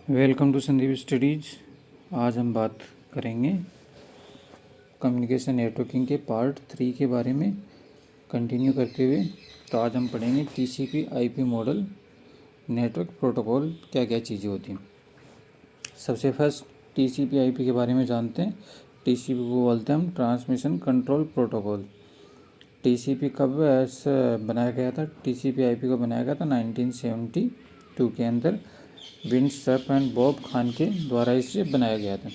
Welcome to Sandeep studies. आज हम बात करेंगे कम्युनिकेशन नेटवर्किंग के पार्ट 3 के बारे में कंटिन्यू करते हुए। तो आज हम पढ़ेंगे TCP IP model network protocol क्या क्या चीज़ें होती हैं। सबसे फर्स्ट टीसीपी आईपी के बारे में जानते हैं। टीसीपी को बोलते हैं हम ट्रांसमिशन कंट्रोल प्रोटोकॉल। टीसीपी कब ऐसा बनाया गया था? टीसीपी आईपी को बनाया गया था 1972 के अंदर विंडसर्फ एंड बॉब खान के द्वारा इसे बनाया गया था।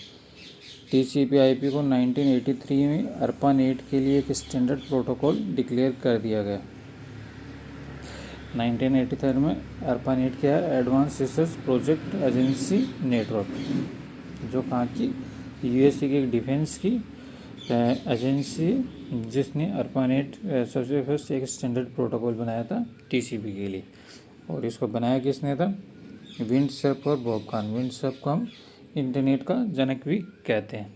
टीसीपी आईपी को 1983 में ARPANET के लिए एक स्टैंडर्ड प्रोटोकॉल डिक्लेयर कर दिया गया। 1983 में ARPANET क्या है? Advance research project agency network, जो कहाँ की? यूएसए की एक डिफेंस की एजेंसी, जिसने ARPANET सबसे फर्स्ट एक स्टैंडर्ड प्रोटोकॉल बनाया था टीसीपी के लिए। और इसको बनाया किसने था? विंडसर्फ और बॉब खान। विंडसर्फ को हम इंटरनेट का जनक भी कहते हैं।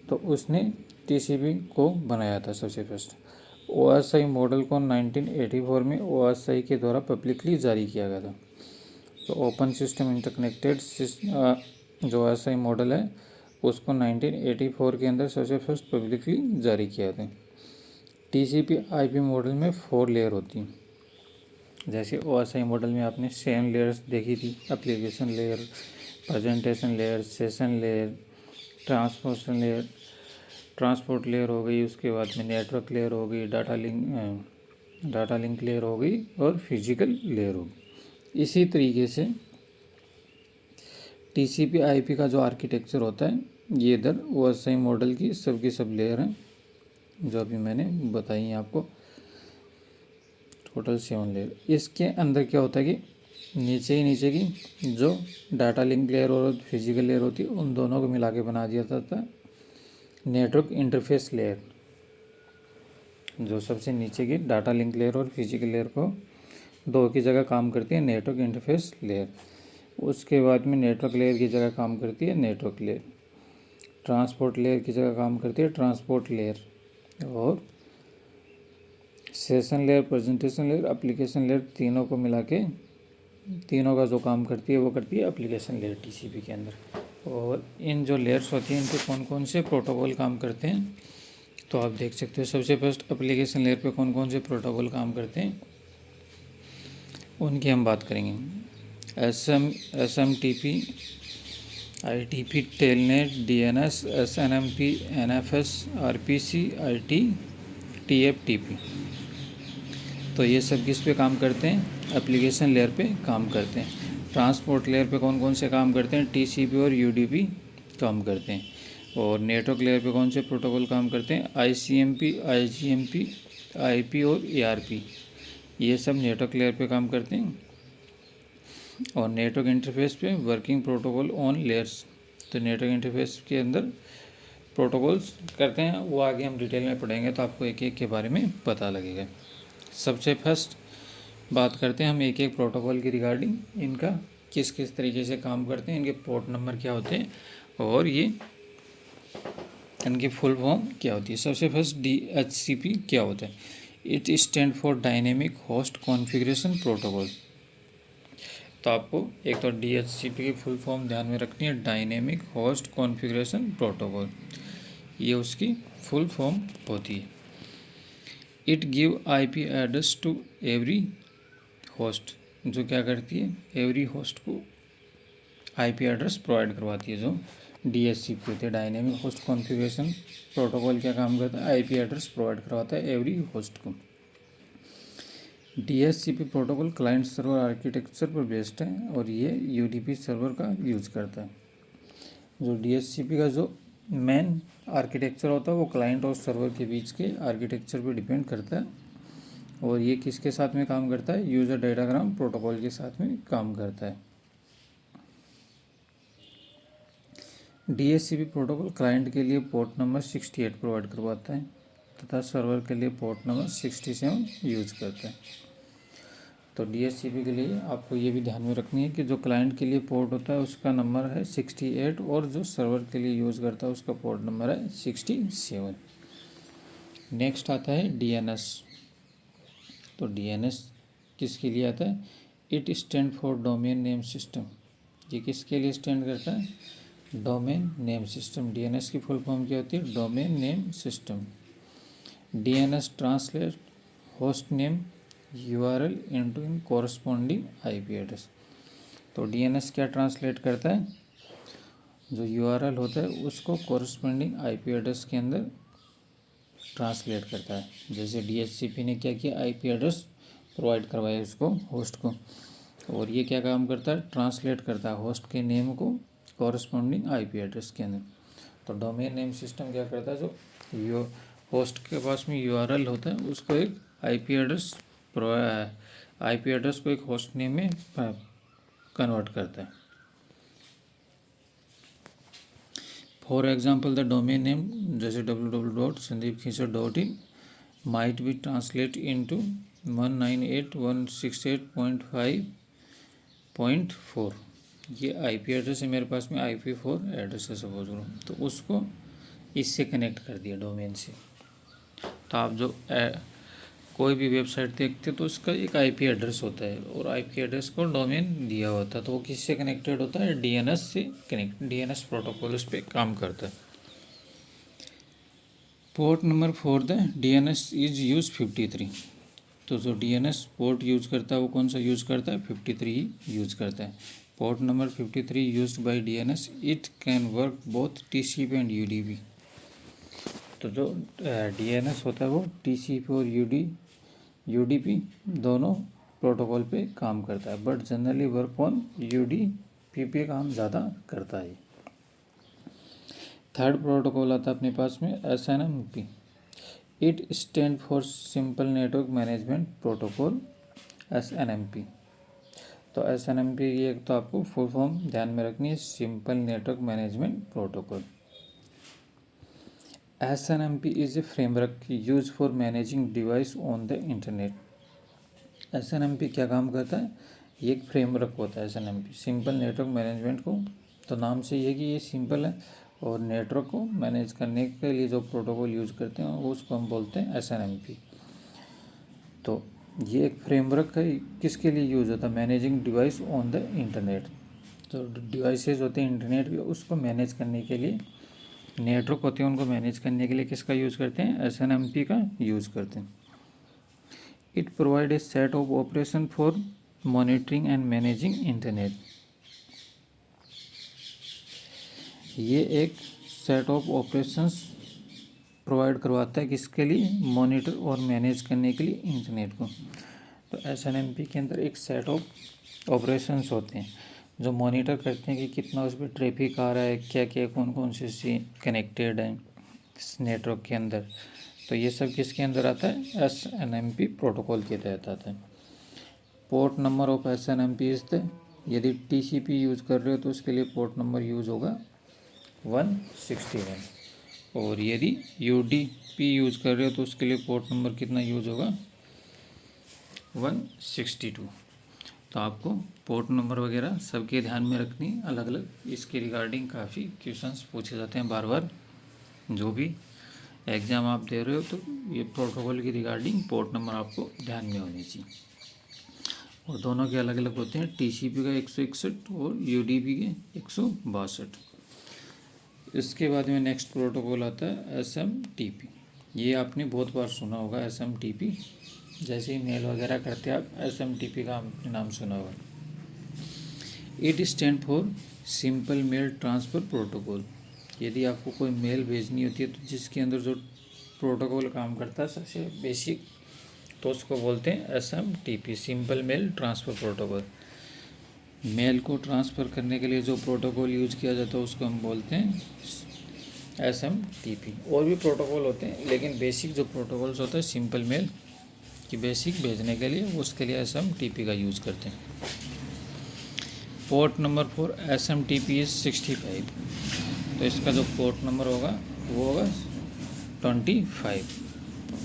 तो उसने टीसीपी को बनाया था सबसे फर्स्ट। ओएसआई मॉडल को 1984 में ओएसआई के द्वारा पब्लिकली जारी किया गया था। तो ओपन सिस्टम इंटरकनेक्टेड जो ओएसआई मॉडल है उसको 1984 के अंदर सबसे फर्स्ट पब्लिकली जारी किया था। टीसीपी आईपी मॉडल में 4 लेयर होती हैं। जैसे ओएसआई मॉडल में आपने 7 लेयर्स देखी थी: application layer, presentation layer, session layer, transport layer हो गई, उसके बाद में नेटवर्क लेयर हो गई, डाटा लिंक लेयर हो गई और फिजिकल लेयर हो गई। इसी तरीके से टीसीपी आईपी का जो आर्किटेक्चर होता है, ये इधर ओएसआई मॉडल की सब लेयर हैं जो अभी मैंने बताई हैं आपको। Total 7 layer. इसके अंदर क्या होता है कि नीचे की जो डाटा लिंक लेयर और फिजिकल लेयर होती है, उन दोनों को मिला के बना दिया जाता है नेटवर्क इंटरफेस लेयर। जो सबसे नीचे की डाटा लिंक लेयर और फिजिकल लेयर को दो की जगह काम करती है नेटवर्क इंटरफेस लेयर। उसके बाद में नेटवर्क लेयर की जगह काम करती है नेटवर्क लेयर। ट्रांसपोर्ट लेयर की जगह काम करती है ट्रांसपोर्ट लेयर। और session layer, presentation layer, application layer, तीनों को मिला के तीनों का जो काम करती है वो करती है एप्लीकेशन लेयर टीसीपी के अंदर। और इन जो लेयर्स होती हैं, इन पे कौन कौन से प्रोटोकॉल काम करते हैं तो आप देख सकते हो। सबसे फर्स्ट एप्लीकेशन लेयर पे कौन कौन से प्रोटोकॉल काम करते हैं उनकी हम बात करेंगे। SMTP, ITP, telnet, DNS, SNMP, NFS, RPC, IT, TFTP। तो ये सब किस पे काम करते हैं? एप्लीकेशन लेयर पे काम करते हैं। ट्रांसपोर्ट लेयर पे कौन कौन से काम करते हैं? TCP और UDP काम करते हैं। और नेटवर्क लेयर पे कौन से प्रोटोकॉल काम करते हैं? ICMP, IGMP, IP और ARP। ये सब नेटवर्क लेयर पे काम करते हैं। और नेटवर्क इंटरफेस पे वर्किंग प्रोटोकॉल ऑन लेयर्स। तो नेटवर्क इंटरफेस के अंदर प्रोटोकॉल्स करते हैं, वो आगे हम डिटेल में पढ़ेंगे तो आपको एक एक के बारे में पता लगेगा। सबसे फर्स्ट बात करते हैं हम एक एक प्रोटोकॉल की रिगार्डिंग, इनका किस किस तरीके से काम करते हैं, इनके पोर्ट नंबर क्या होते हैं और ये इनकी फुल फॉर्म क्या होती है। सबसे फर्स्ट DHCP क्या होता है? It stand for dynamic host configuration protocol. तो आपको एक तो DHCP की फुल फॉर्म ध्यान में रखनी है, डायनेमिक होस्ट कॉन्फ़िगरेशन प्रोटोकॉल, ये उसकी फुल फॉर्म होती है। It give IP address to every host, जो क्या करती है? एवरी होस्ट को IP एड्रेस प्रोवाइड करवाती है। जो DHCP होती है, डायनेमिक होस्ट कॉन्फ़िगरेशन प्रोटोकॉल, क्या काम करता है? IP एड्रेस प्रोवाइड करवाता है एवरी होस्ट को। DHCP protocol client server architecture पर बेस्ड है और ये UDP सर्वर का यूज़ करता है। जो DHCP का जो मेन आर्किटेक्चर होता है वो क्लाइंट और सर्वर के बीच के आर्किटेक्चर पर डिपेंड करता है। और ये किसके साथ में काम करता है? यूज़र डाटाग्राम प्रोटोकॉल के साथ में काम करता है। DHCP प्रोटोकॉल क्लाइंट के लिए पोर्ट नंबर 68 प्रोवाइड करवाता है तथा सर्वर के लिए पोर्ट नंबर 67 यूज करता है। तो DHCP के लिए आपको ये भी ध्यान में रखनी है कि जो क्लाइंट के लिए पोर्ट होता है उसका नंबर है 68 और जो सर्वर के लिए यूज़ करता है उसका पोर्ट नंबर है 67। नेक्स्ट आता है DNS। तो DNS किसके लिए आता है? It stand for domain name system. ये किसके लिए स्टैंड करता है? Domain name system. डीएनएस की फुल फॉर्म क्या होती है? Domain name system. DNS translate host name URL into in corresponding IP address. तो डीएनएस क्या ट्रांसलेट करता है? जो यूआरएल होता है उसको कोरस्पॉन्डिंग आईपी एड्रेस के अंदर ट्रांसलेट करता है। जैसे डीएचसीपी ने क्या किया? आईपी एड्रेस प्रोवाइड करवाया उसको, होस्ट को, और ये क्या काम करता है? ट्रांसलेट करता है होस्ट के नेम को कॉरस्पॉन्डिंग आईपी एड्रेस के अंदर। तो डोमेन नेम सिस्टम क्या करता है? जो होस्ट के पास में यूआरएल होता है उसको एक आईपी एड्रेस को एक होस्ट नेम में कन्वर्ट करता है। For example the domain name जैसे www.sandeepkhechar.in might be translate into 198.168.5.4। ये आईपी एड्रेस है मेरे पास में, IP4 एड्रेस है सपोज करो, तो उसको इससे कनेक्ट कर दिया डोमेन से। तो आप जो कोई भी वेबसाइट देखते तो उसका एक आईपी एड्रेस होता है और आईपी एड्रेस को डोमेन दिया होता है, तो वो किससे कनेक्टेड होता है? डीएनएस से कनेक्ट, डीएनएस प्रोटोकॉल उस पर काम करता है। Port number for the DNS is use 53। तो जो डीएनएस पोर्ट यूज करता है वो कौन सा यूज करता है? 53 ही यूज करता है। Port number 53 used by DNS, it can work both TCP and UDP. तो जो डीएनएस होता है वो टीसीपी और यूडीपी दोनों प्रोटोकॉल पे काम करता है, but generally work on UDP पे काम ज़्यादा करता है। थर्ड प्रोटोकॉल आता है अपने पास में SNMP. It stand for simple network management protocol, SNMP. तो एसएनएमपी की एक तो आपको फुल फॉर्म ध्यान में रखनी है, simple network management protocol. SNMP is a framework used for managing device on the internet। SNMP क्या काम करता है? ये एक फ्रेमवर्क होता है SNMP, सिंपल नेटवर्क मैनेजमेंट को। तो नाम से ये कि ये सिंपल है और नेटवर्क को मैनेज करने के लिए जो प्रोटोकॉल यूज़ करते हैं उसको हम बोलते हैं SNMP। तो ये एक फ्रेमवर्क है, किसके लिए यूज़ होता है? Managing device on the internet. तो डिवाइसेज होते हैं इंटरनेट पे, उसको मैनेज करने के लिए, नेटवर्क होते हैं उनको मैनेज करने के लिए किसका यूज़ करते हैं? SNMP का यूज़ करते हैं। It provide a set of operation for monitoring and managing internet. ये एक सेट ऑफ ऑपरेशंस प्रोवाइड करवाता है किसके लिए? मॉनिटर और मैनेज करने के लिए इंटरनेट को। तो SNMP के अंदर एक सेट ऑफ ऑपरेशंस होते हैं जो मॉनिटर करते हैं कि कितना उस पर ट्रैफिक आ रहा है, क्या क्या कौन कौन से कनेक्टेड हैं इस नेटवर्क के अंदर। तो ये सब किसके अंदर आता है? SNMP प्रोटोकॉल के तहत आता है। Port number of SNMP is the, यदि TCP यूज़ कर रहे हो तो उसके लिए पोर्ट नंबर यूज़ होगा 161, और यदि UDP यूज़ कर रहे हो तो उसके लिए पोर्ट नंबर कितना यूज़ होगा? 162। तो आपको पोर्ट नंबर वगैरह सबके ध्यान में रखनी, अलग अलग इसके रिगार्डिंग काफ़ी क्वेश्चंस पूछे जाते हैं बार बार। जो भी एग्ज़ाम आप दे रहे हो तो ये प्रोटोकॉल की रिगार्डिंग पोर्ट नंबर आपको ध्यान में होनी चाहिए, और दोनों के अलग अलग होते हैं। TCP का 161 और UDP के 162। इसके बाद में नेक्स्ट प्रोटोकॉल आता है SMTP। ये आपने बहुत बार सुना होगा SMTP, जैसे ही मेल वगैरह करते हैं आप SMTP का नाम सुना होगा। It stand for simple mail transfer protocol. यदि आपको कोई मेल भेजनी होती है तो जिसके अंदर जो प्रोटोकॉल काम करता है सबसे बेसिक, तो उसको बोलते हैं SMTP, simple mail transfer protocol. Mail को ट्रांसफ़र करने के लिए जो प्रोटोकॉल यूज किया जाता है उसको हम बोलते हैं SMTP। और भी प्रोटोकॉल होते हैं लेकिन बेसिक जो प्रोटोकॉल्स होता है सिंपल मेल कि बेसिक भेजने के लिए, उसके लिए SMTP का यूज़ करते हैं। Port number for SMTP is 65। तो इसका जो पोर्ट नंबर होगा वो होगा 25।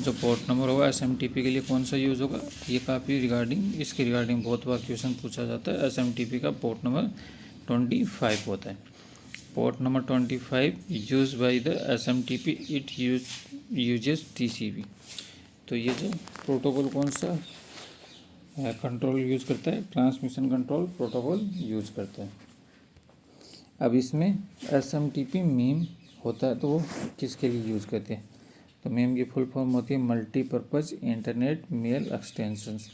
जो पोर्ट नंबर होगा SMTP के लिए कौन सा यूज़ होगा? ये काफ़ी रिगार्डिंग, इसके रिगार्डिंग बहुत बार क्वेश्चन पूछा जाता है। SMTP का पोर्ट नंबर 25 होता है। Port number 25 use by the SMTP, it uses TCP। तो ये जो प्रोटोकॉल कौन सा कंट्रोल यूज़ करता है? ट्रांसमिशन कंट्रोल प्रोटोकॉल यूज़ करता है। अब इसमें SMTP मीम होता है तो वो किसके लिए यूज़ करते हैं? तो मीम की फुल फॉर्म होती है multipurpose internet mail extensions.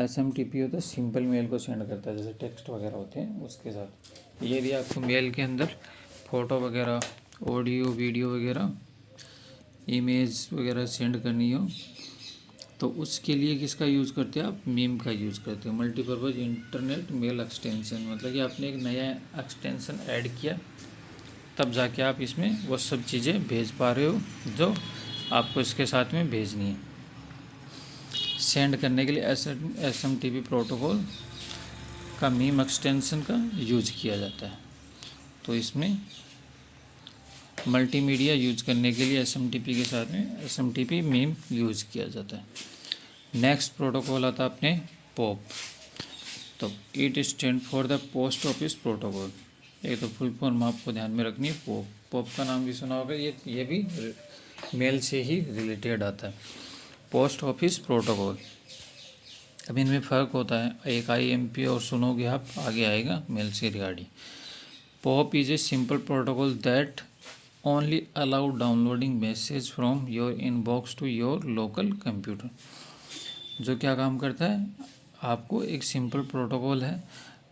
SMTP होता है सिंपल मेल को सेंड करता है, जैसे टेक्स्ट वगैरह होते हैं उसके साथ। यदि आपको मेल के अंदर फ़ोटो वगैरह, ऑडियो वीडियो वगैरह, इमेज वगैरह सेंड करनी हो तो उसके लिए किसका यूज़ करते हैं आप? मीम का यूज़ करते हो। मल्टीपर्पज़ इंटरनेट मेल एक्सटेंशन मतलब कि आपने एक नया एक्सटेंशन ऐड किया तब जाके आप इसमें वो सब चीज़ें भेज पा रहे हो जो आपको इसके साथ में भेजनी है। सेंड करने के लिए SMTP प्रोटोकॉल का मीम एक्सटेंशन का यूज किया जाता है। तो इसमें मल्टीमीडिया यूज करने के लिए SMTP के साथ में SMTP मीम यूज किया जाता है। नेक्स्ट प्रोटोकॉल आता है अपने पोप। तो it stand for the post office protocol. ये तो फुल फॉर्म आपको ध्यान में रखनी है। पोप, पोप का नाम भी सुना होगा, ये भी मेल से ही रिलेटेड आता है। पोस्ट ऑफिस प्रोटोकॉल, अब इनमें फ़र्क होता है, एक IMP और सुनोगे आप, आगे आएगा मेल से regarding. POP is a simple protocol that only allow downloading message from your inbox to your local computer. जो क्या काम करता है, आपको एक सिंपल प्रोटोकॉल है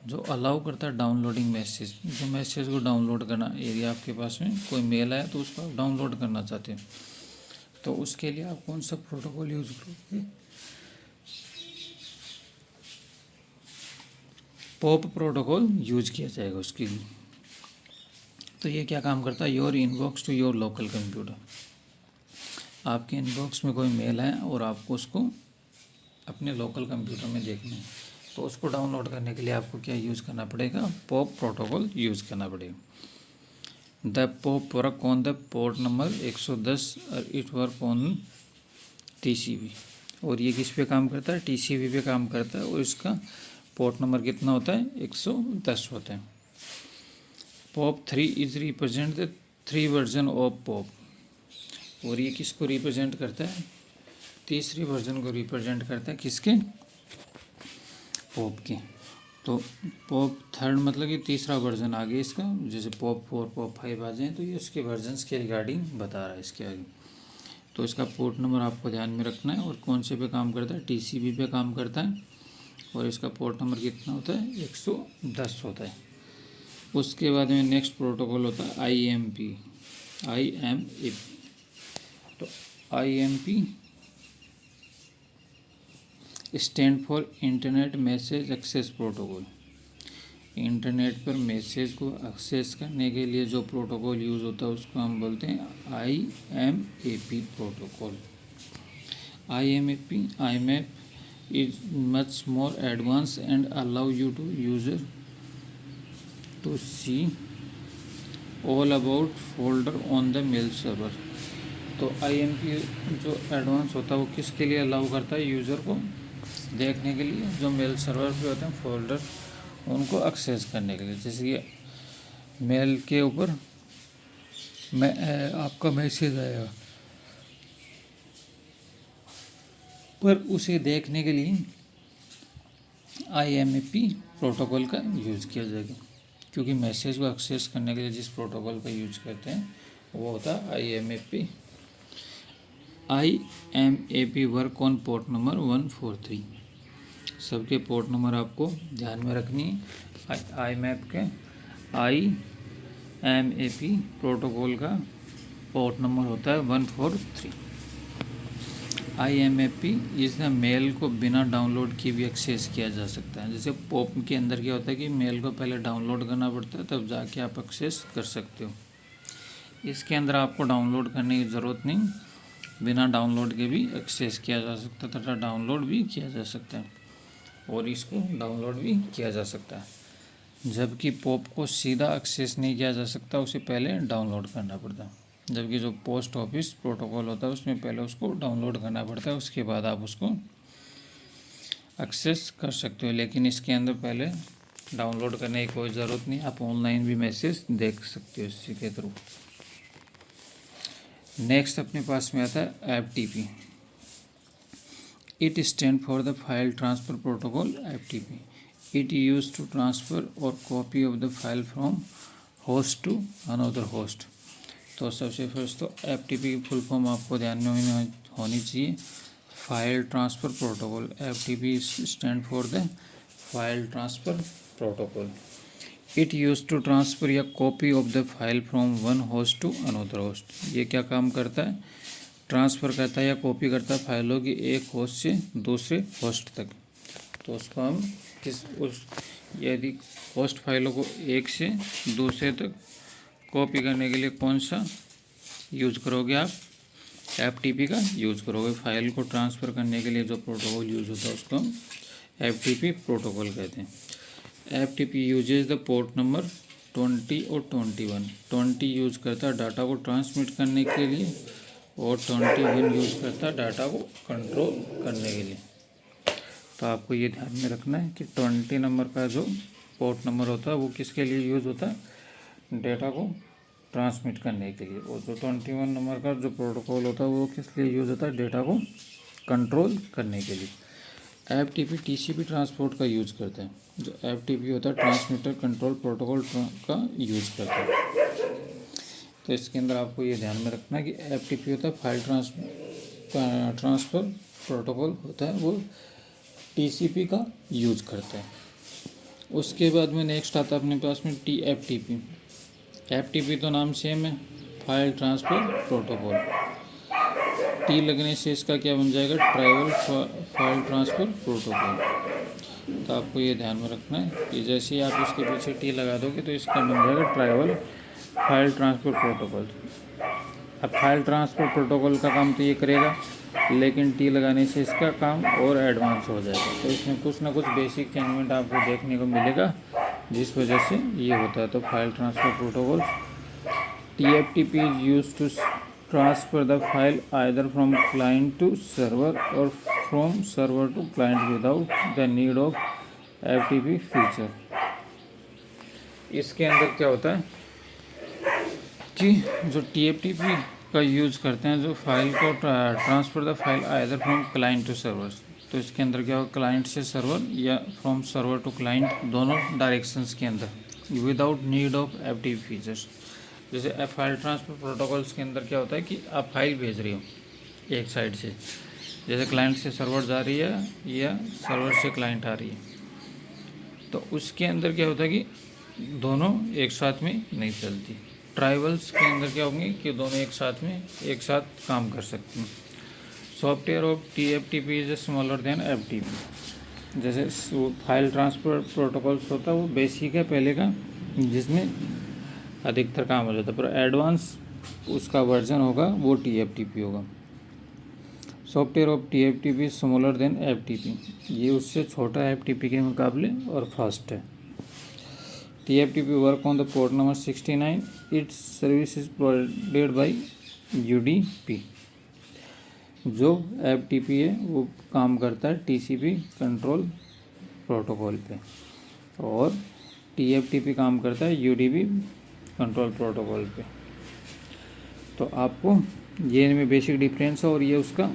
जो अलाउ करता है डाउनलोडिंग मैसेज, जो मैसेज को डाउनलोड करना। यदि आपके पास में कोई मेल आया तो उसको आप डाउनलोड करना चाहते हैं तो उसके लिए आप कौन सा प्रोटोकॉल यूज करोगे? पॉप प्रोटोकॉल यूज किया जाएगा उसके लिए। तो ये क्या काम करता है? Your inbox to your local computer. आपके इनबॉक्स में कोई मेल है और आपको उसको अपने लोकल कंप्यूटर में देखना है तो उसको डाउनलोड करने के लिए आपको क्या यूज़ करना पड़ेगा? पॉप प्रोटोकॉल यूज़ करना पड़ेगा। The pop work on the port number 110 और इट वर्क ऑन TCP। और ये किस पे काम करता है? TCP पे काम करता है और इसका पोर्ट नंबर कितना होता है? 110 होता है। Pop 3 is represent the 3 version of pop. और ये किसको रिप्रेजेंट करता है? तीसरी वर्जन को रिप्रेजेंट करता है, किसके? पॉप के। तो पॉप 3 मतलब कि तीसरा वर्जन आ गया इसका, जैसे पॉप 4 पॉप 5 आ जाए तो ये उसके वर्जन्स के रिगार्डिंग बता रहा है इसके आगे। तो इसका पोर्ट नंबर आपको ध्यान में रखना है और कौन से पे काम करता है? TCP पे काम करता है और इसका पोर्ट नंबर कितना होता है? 110 होता है। उसके बाद में नेक्स्ट प्रोटोकॉल होता है IMP। तो IMP stand for internet message access protocol. Internet पर मैसेज को एक्सेस करने के लिए जो प्रोटोकॉल यूज़ होता है उसको हम बोलते हैं IMAP protocol. IMAP is much more advanced and allow you to user to see all about folder on the mail server। तो IMP जो एडवांस होता है वो किसके लिए अलाउ करता है? यूज़र को देखने के लिए जो मेल सर्वर पे होते हैं फोल्डर, उनको एक्सेस करने के लिए। जैसे कि मेल के ऊपर आपका मैसेज आएगा पर उसे देखने के लिए IMAP प्रोटोकॉल का यूज़ किया जाएगा, क्योंकि मैसेज को एक्सेस करने के लिए जिस प्रोटोकॉल का यूज करते हैं वो होता है IMAP। IMAP work on port number 143। सबके पोर्ट नंबर आपको ध्यान में रखनी है। IMAP के IMAP प्रोटोकॉल का पोर्ट नंबर होता है 143। IMAP इस मेल को बिना डाउनलोड किए भी एक्सेस किया जा सकता है। जैसे पॉप के अंदर क्या होता है कि मेल को पहले डाउनलोड करना पड़ता है तब जाके आप एक्सेस कर सकते हो। इसके अंदर आपको डाउनलोड करने की ज़रूरत नहीं, बिना डाउनलोड के भी एक्सेस किया जा सकता है तथा डाउनलोड भी किया जा सकता है और इसको डाउनलोड भी किया जा सकता है। जबकि पॉप को सीधा एक्सेस नहीं किया जा सकता, उसे पहले डाउनलोड करना पड़ता है। जबकि जो पोस्ट ऑफिस प्रोटोकॉल होता है उसमें पहले उसको डाउनलोड करना पड़ता है, उसके बाद आप उसको एक्सेस कर सकते हो। लेकिन इसके अंदर पहले डाउनलोड करने की कोई ज़रूरत नहीं, आप ऑनलाइन भी मैसेज देख सकते हो इसी के थ्रू। नेक्स्ट अपने पास में आता है FTP। It stand for the file transfer protocol FTP। It use to transfer और copy of the file from host to another host. तो सबसे फर्स्ट तो FTP की फुल फॉर्म आपको ध्यान में होनी चाहिए, file transfer protocol. FTP stand for the file transfer protocol. It use to transfer या copy of the file from one host to another host. ये क्या काम करता है? ट्रांसफ़र करता है या कॉपी करता है फाइलों की एक होस्ट से दूसरे होस्ट तक। तो उसको हम यदि होस्ट फाइलों को एक से दूसरे तक कॉपी करने के लिए कौन सा यूज़ करोगे आप? FTP का यूज़ करोगे। फाइल को ट्रांसफ़र करने के लिए जो प्रोटोकॉल यूज़ होता है उसको हम FTP प्रोटोकॉल कहते हैं। FTP uses the port number 20 और 21। 20 यूज़ करता है डाटा को ट्रांसमिट करने के लिए और 21 यूज़ करता है डाटा को कंट्रोल करने के लिए। तो आपको ये ध्यान में रखना है कि 20 नंबर का जो पोर्ट नंबर होता है वो किसके लिए यूज़ होता है? डेटा को ट्रांसमिट करने के लिए। और जो 21 नंबर का जो प्रोटोकॉल होता है वो किस लिए यूज़ होता है? डेटा को कंट्रोल करने के लिए। FTP TCP ट्रांसपोर्ट का यूज़ करते हैं। जो FTP होता है ट्रांसमीटर कंट्रोल प्रोटोकॉल का यूज़ करते हैं। तो इसके अंदर आपको ये ध्यान में रखना है कि FTP होता है फाइल ट्रांसफ़र प्रोटोकॉल होता है, वो TCP का यूज़ करता है। उसके बाद में नेक्स्ट आता है अपने पास में TFTP। FTP तो नाम सेम है, फाइल ट्रांसफ़र प्रोटोकॉल। टी लगने से इसका क्या बन जाएगा? Trivial file transfer protocol. तो आपको ये ध्यान में रखना है कि जैसे ही आप इसके पीछे टी लगा दोगे तो इसका बन जाएगा ट्राइवल फाइल ट्रांसफ़र प्रोटोकॉल। अब फाइल ट्रांसफ़र प्रोटोकॉल का काम तो ये करेगा, लेकिन टी लगाने से इसका काम और एडवांस हो जाएगा। तो इसमें कुछ ना कुछ बेसिक चेंजमेंट आपको देखने को मिलेगा, जिस वजह से ये होता है। तो file transfer protocol TFTP is used to transfer the file either from client to server or from server to client without the need of FTP feature। इसके अंदर क्या होता है कि जो TFTP का यूज़ करते हैं, जो फाइल को transfer the file either from client to server. तो इसके अंदर क्या होगा? क्लाइंट से सर्वर या फ्रॉम सर्वर टू क्लाइंट, दोनों डायरेक्शंस के अंदर without need of FTP features. जैसे फाइल ट्रांसफ़र प्रोटोकॉल्स के अंदर क्या होता है कि आप फाइल भेज रही हो एक साइड से, जैसे क्लाइंट से सर्वर जा रही है या सर्वर से क्लाइंट आ रही है, तो उसके अंदर क्या होता है कि दोनों एक साथ में नहीं चलती। ट्राइवल्स के अंदर क्या होंगे कि दोनों एक साथ काम कर सकती हैं। Software of TFTP is smaller than FTP। जैसे फाइल ट्रांसफ़र प्रोटोकॉल्स होता है वो बेसिक है पहले का, जिसमें अधिकतर काम हो जाता है, पर एडवांस उसका वर्जन होगा वो TFTP होगा। Software of TFTP smaller than FTP। ये उससे छोटा है FTP के मुकाबले और फास्ट है। TFTP work on the port number 69। It's service is provided by UDP। जो FTP है वो काम करता है TCP कंट्रोल प्रोटोकॉल पे, और TFTP काम करता है UDP कंट्रोल प्रोटोकॉल पे। तो आपको ये इनमें बेसिक डिफरेंस है, और ये उसका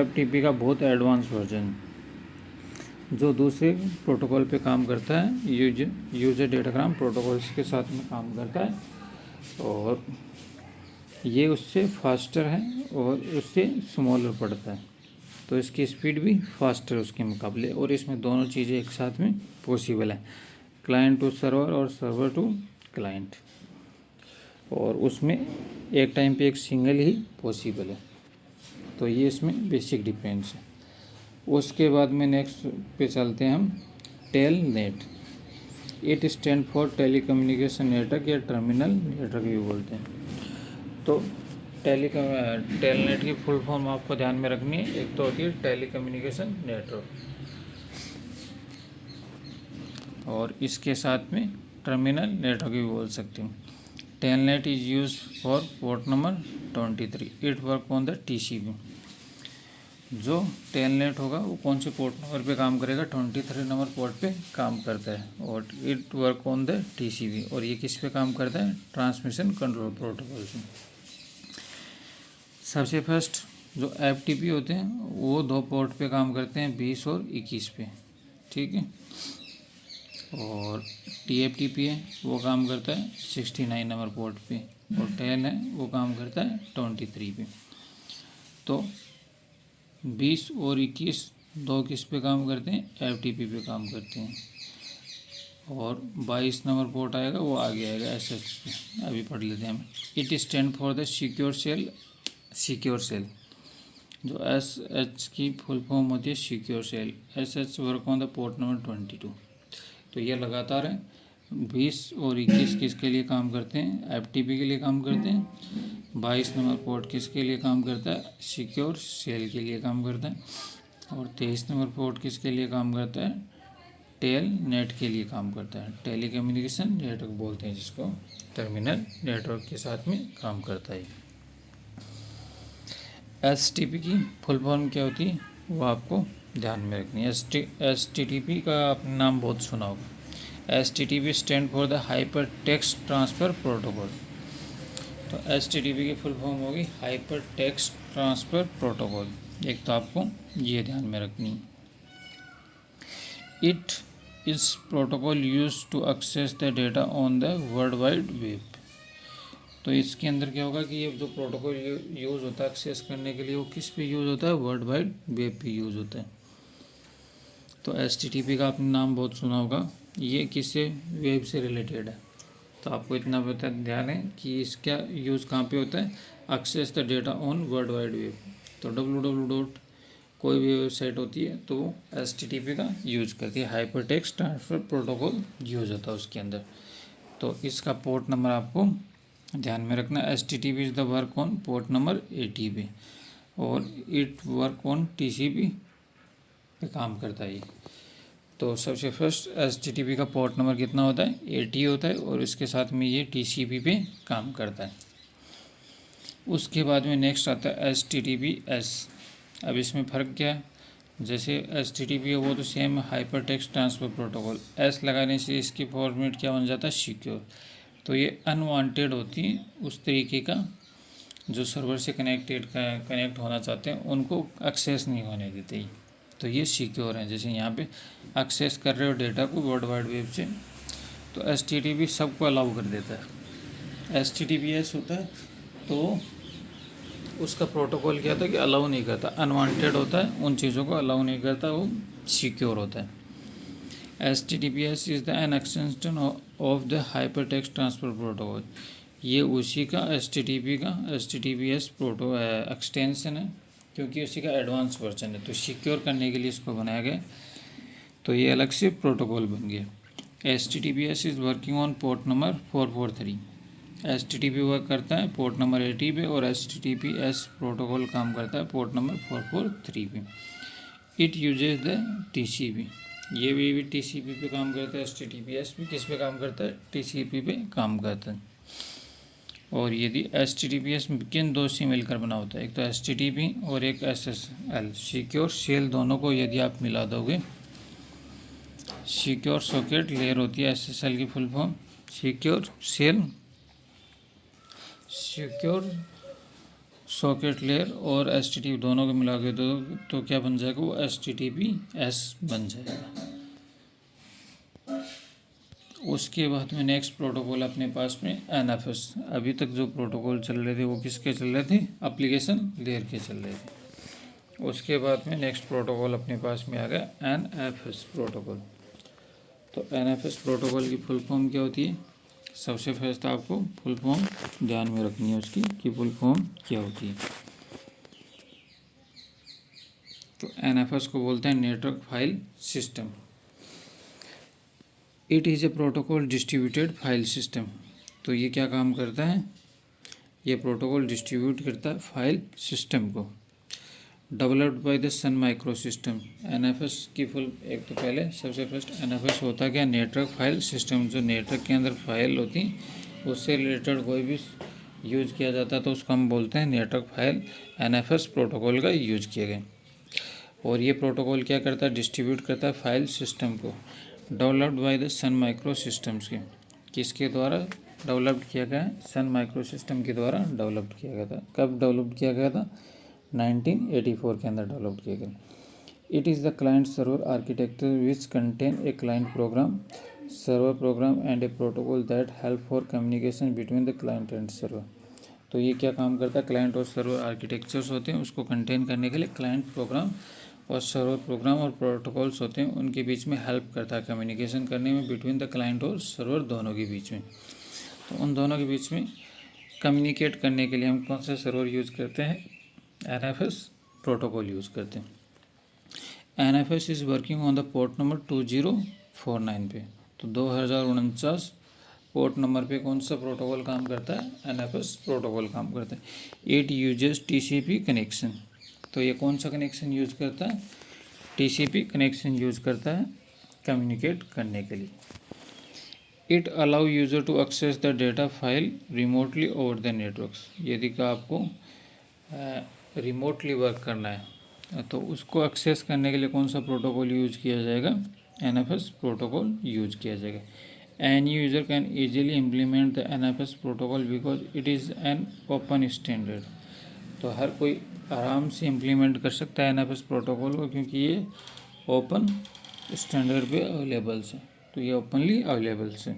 FTP का बहुत एडवांस वर्जन जो दूसरे प्रोटोकॉल पे काम करता है, यूजर डेटाग्राम प्रोटोकॉल्स के साथ में काम करता है, और ये उससे फास्टर है और उससे स्मॉलर पड़ता है। तो इसकी स्पीड भी फास्टर है उसके मुकाबले, और इसमें दोनों चीज़ें एक साथ में पॉसिबल है, क्लाइंट टू सर्वर और सर्वर टू क्लाइंट, और उसमें एक टाइम पे एक सिंगल ही पॉसिबल है। तो ये इसमें बेसिक डिफरेंस है। उसके बाद में नेक्स्ट पे चलते हैं हम, Telnet. It stand for telecommunication network या टर्मिनल नेटवर्क भी बोलते हैं। तो टेल नेट की फुल फॉर्म आपको ध्यान में रखनी है। एक तो होती है टेलीकम्युनिकेशन नेटवर्क, और इसके साथ में टर्मिनल नेटवर्क भी बोल सकते हैं। Telnet is use for port number 23। It work on the TCP। जो टेलनेट होगा वो कौन से पोर्ट नंबर पे काम करेगा? 23 नंबर पोर्ट पे काम करता है, और it work on the TCP। और ये किस पे काम करता है? ट्रांसमिशन कंट्रोल प्रोटोकॉल से। सबसे फर्स्ट जो FTP होते हैं वो 2 पोर्ट पे काम करते हैं, 20 और 21 पे, ठीक है। और TFTP है वो काम करता है 69 नंबर पोर्ट पे, और टेल है वो काम करता है 23 पे। तो 20 और 21 दो किस पे काम करते हैं, FTP पे काम करते हैं। और 22 नंबर पोर्ट आएगा वो आगे आएगा SS पे, अभी पढ़ लेते हैं हम। It stand for the secure shell, secure shell जो SH की फुल फॉर्म होती है secure shell. SH work on the port number 22। तो ये लगातार है 20 और 21 किसके लिए काम करते हैं, FTP के लिए काम करते हैं। 22 नंबर पोर्ट किसके लिए काम करता है, सिक्योर सेल के लिए काम करता है। और 23 नंबर पोर्ट किसके लिए काम करता है, टेल नेट के लिए काम करता है। टेली कम्युनिकेशन नेटवर्क बोलते हैं जिसको, टर्मिनल नेटवर्क के साथ में काम करता है। STP की फुल फॉर्म क्या होती है वो आपको ध्यान में रखनी है। STTP का आपने नाम बहुत सुना होगा। STTP stand for the hyper text transfer protocol. तो STTP की फुल फॉर्म होगी हाइपर टेक्स्ट ट्रांसफ़र प्रोटोकॉल। एक तो आपको ये ध्यान में रखनी है। It is protocol use to access the data on the World Wide Web. तो इसके अंदर क्या होगा कि ये जो प्रोटोकॉल यूज़ होता है एक्सेस करने के लिए वो किस पे यूज़ होता है, वर्ल्ड वाइड वेब पे यूज़ होता है। तो STTP का आपने नाम बहुत सुना होगा, ये किससे, वेब से रिलेटेड है। तो आपको इतना पता ध्यान है कि इसका यूज़ कहाँ पे होता है, access the data on World Wide Web. तो www कोई भी वेबसाइट होती है तो वो STTP का यूज़ करती है, hyper text transfer protocol use होता है उसके अंदर। तो इसका पोर्ट नंबर आपको ध्यान में रखना। STTP is the work on port number 80 पे, और इट वर्क ऑन TCP पे काम करता है ये। तो सबसे फर्स्ट STTP का पोर्ट नंबर कितना होता है, 80 होता है, और इसके साथ में ये TCP पे काम करता है। उसके बाद में नेक्स्ट आता है STTPS। अब इसमें फ़र्क क्या है, जैसे STTP है वो तो same hyper text transfer protocol, S लगाने से इसकी फॉर्मेट क्या बन जाता है, सिक्योर। तो ये अनवांटेड होती है उस तरीके का जो सर्वर से कनेक्ट होना चाहते हैं उनको एक्सेस नहीं होने देते। तो ये सिक्योर है। जैसे यहाँ पे एक्सेस कर रहे हो डेटा को वर्ल्ड वाइड वेब से, तो STTP सबको अलाउ कर देता है। STTPS होता है तो उसका प्रोटोकॉल क्या था कि अलाउ नहीं करता, अनवांटेड होता है, उन चीज़ों को अलाउ नहीं करता, वो सिक्योर होता है। STTPS is the an extension of the hyper text transfer protocol. ये उसी का STTP का STTPS एक्सटेंशन है, क्योंकि उसी का एडवांस वर्जन है। तो सिक्योर करने के लिए इसको बनाया गया, तो ये अलग से प्रोटोकॉल बन गया। STTPS is working on port number 443। STTP work करता है पोर्ट नंबर 80 पे, और STTPS प्रोटोकॉल काम करता है पोर्ट नंबर 443 पे। इट यूजेज द TCP, ये भी TCP पे काम करता है। STTPS भी किस पे काम करता है, TCP पे काम करता है। और यदि STTPS किन दो से मिलकर बना होता है, एक तो STTP और एक SSL, सिक्योर सेल, दोनों को यदि आप मिला दोगे, सिक्योर सॉकेट लेयर होती है SSL की full form, secure shell, secure socket layer, और STTP दोनों को मिला के दो तो क्या बन जाएगा, वो STTPS बन जाएगा। उसके बाद में नेक्स्ट प्रोटोकॉल अपने पास में NFS। अभी तक जो प्रोटोकॉल चल रहे थे वो किसके चल रहे थे, एप्लीकेशन लेयर के चल रहे थे। उसके बाद में नेक्स्ट प्रोटोकॉल अपने पास में आ गया NFS प्रोटोकॉल। तो NFS प्रोटोकॉल की फुल फॉर्म क्या होती है, सबसे फर्स्ट आपको फुल फॉर्म ध्यान में रखनी है उसकी कि फुल फॉर्म क्या होती है। तो NFS को बोलते हैं network file system. It is a protocol distributed file system. तो ये क्या काम करता है, ये प्रोटोकॉल डिस्ट्रीब्यूट करता है फाइल सिस्टम को। Developed by the Sun Microsystem. NFS की फुल, एक तो पहले सबसे फर्स्ट NFS होता क्या, नेटवर्क फाइल सिस्टम। जो नेटवर्क के अंदर फाइल होती उससे रिलेटेड कोई भी यूज किया जाता है तो उसको हम बोलते हैं नेटवर्क फाइल। NFS प्रोटोकॉल का यूज किया गया। और ये प्रोटोकॉल क्या करता है, डिस्ट्रीब्यूट करता है फाइल सिस्टम को। Developed by the Sun Microsystems के, किसके द्वारा डेवलप्ड किया गया है, सन माइक्रो सिस्टम के द्वारा डेवलप्ड किया गया था। कब डेवलप्ड किया गया था, 1984 के अंदर डेवलप किया गया। It is the client server architecture which contain a client program server program and a protocol that help for communication between the client and server. तो ये क्या काम करता है, क्लाइंट और सर्वर आर्किटेक्चर्स होते हैं, उसको कंटेन करने के लिए क्लाइंट प्रोग्राम और सर्वर प्रोग्राम और प्रोटोकॉल्स होते हैं, उनके बीच में हेल्प करता है कम्युनिकेशन करने में बिटवीन द क्लाइंट और सर्वर दोनों के बीच में। तो उन दोनों के बीच में कम्युनिकेट करने के लिए हम कौन सा सर्वर यूज़ करते हैं, NFS प्रोटोकॉल यूज़ करते हैं। NFS is working on the port number 2049 पे। तो 2049 पोर्ट नंबर पे कौन सा प्रोटोकॉल काम करता है, NFS प्रोटोकॉल काम करता है। It uses TCP connection. तो ये कौन सा कनेक्शन यूज़ करता है, TCP कनेक्शन यूज़ करता है कम्युनिकेट करने के लिए। It allow user to access the data file remotely over the networks. यदि का आपको रिमोटली वर्क करना है तो उसको एक्सेस करने के लिए कौन सा प्रोटोकॉल यूज़ किया जाएगा, NFS प्रोटोकॉल यूज़ किया जाएगा। Any user can easily implement the NFS protocol because it is an open standard। तो हर कोई आराम से इम्प्लीमेंट कर सकता है NFS प्रोटोकॉल को, क्योंकि ये ओपन स्टैंडर्ड पे अवेलेबल है, तो ये ओपनली अवेलेबल है।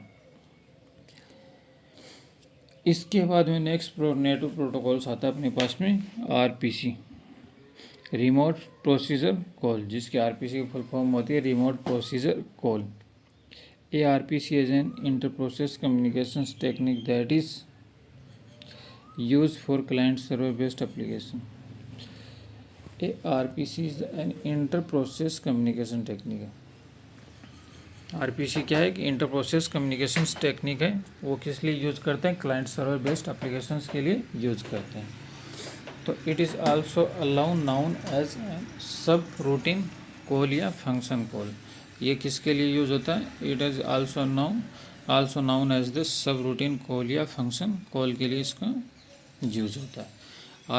इसके बाद में नेक्स्ट नेटवर्क प्रोटोकॉल्स आता है अपने पास में RPC, रिमोट प्रोसीजर कॉल, जिसकी RPC की फुल फॉर्म होती है remote procedure call. RPC is an inter-process communications technique that is used for client-server based application। RPC is an inter-process communication technique है। RPC क्या है कि इंटर-प्रोसेस कम्युनिकेशंस टेक्निक है। वो किस लिए यूज़ करते हैं, क्लाइंट सर्वर बेस्ड एप्लीकेशंस के लिए यूज़ करते हैं। तो it is also allow known as subroutine call या फंक्शन कॉल। ये किसके लिए यूज़ होता है, it is also known as the subroutine call या फंक्शन कॉल के लिए इसका यूज़ होता है।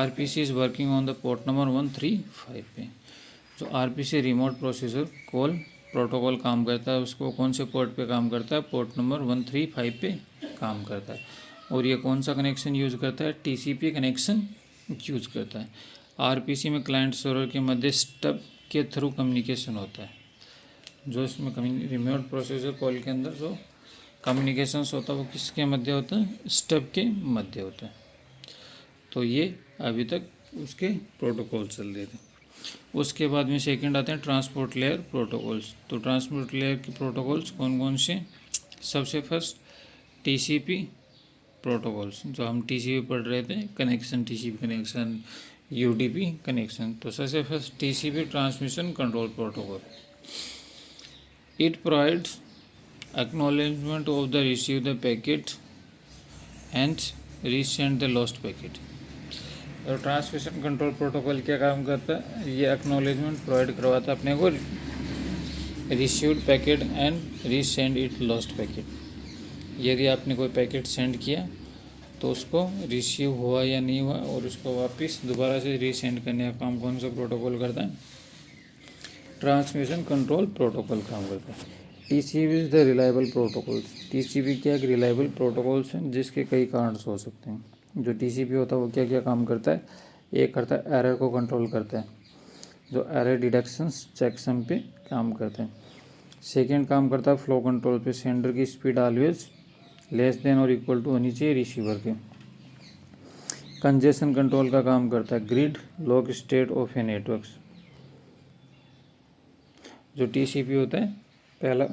RPC is working on the port number 135 पे। जो RPC remote procedure call protocol काम करता है, उसको कौन से पोर्ट पे काम करता है, पोर्ट नंबर 135 पे काम करता है। और ये कौन सा कनेक्शन यूज़ करता है, TCP कनेक्शन यूज़ करता है। RPC में क्लाइंट सर्वर के मध्य स्टब के थ्रू कम्युनिकेशन होता है। जो इसमें रिमोट प्रोसीजर कॉल के अंदर जो कम्युनिकेशंस होता है वो किसके मध्य होता है, स्टब के मध्य होता है। तो ये अभी तक उसके प्रोटोकॉल चल रहे थे। उसके बाद में सेकंड आते हैं ट्रांसपोर्ट लेयर प्रोटोकॉल्स। तो ट्रांसपोर्ट लेयर के प्रोटोकॉल्स कौन कौन से, सबसे फर्स्ट TCP प्रोटोकॉल्स, जो हम TCP पढ़ रहे थे, connection TCP connection, UDP connection. तो सबसे first TCP transmission control protocol. It provides acknowledgement of the receive the packet and resend the lost packet। और ट्रांसमिशन कंट्रोल प्रोटोकॉल क्या काम करता है, ये एक्नॉलेजमेंट प्रोवाइड करवाता है अपने को received packet and resend it lost packet. यदि आपने कोई पैकेट सेंड किया तो उसको रिसीव हुआ या नहीं हुआ और उसको वापस दोबारा से रीसेंड करने का काम कौन सा प्रोटोकॉल करता है, ट्रांसमिशन कंट्रोल प्रोटोकॉल काम करता है। TCP is the reliable protocols. TCP क्या एक रिलायबल प्रोटोकॉल्स हैं जिसके कई कारण हो सकते हैं। जो TCP होता है वो क्या क्या काम करता है, एक करता है एरर को कंट्रोल करता है, जो एरर डिडक्शंस चेकसम पे काम करते हैं। सेकेंड काम करता है फ्लो कंट्रोल पे, सेंडर की स्पीड ऑलवेज लेस देन और इक्वल टू होनी चाहिए रिसीवर के। कंजेशन कंट्रोल का काम करता है grid log state of A networks. जो TCP होता है पहला,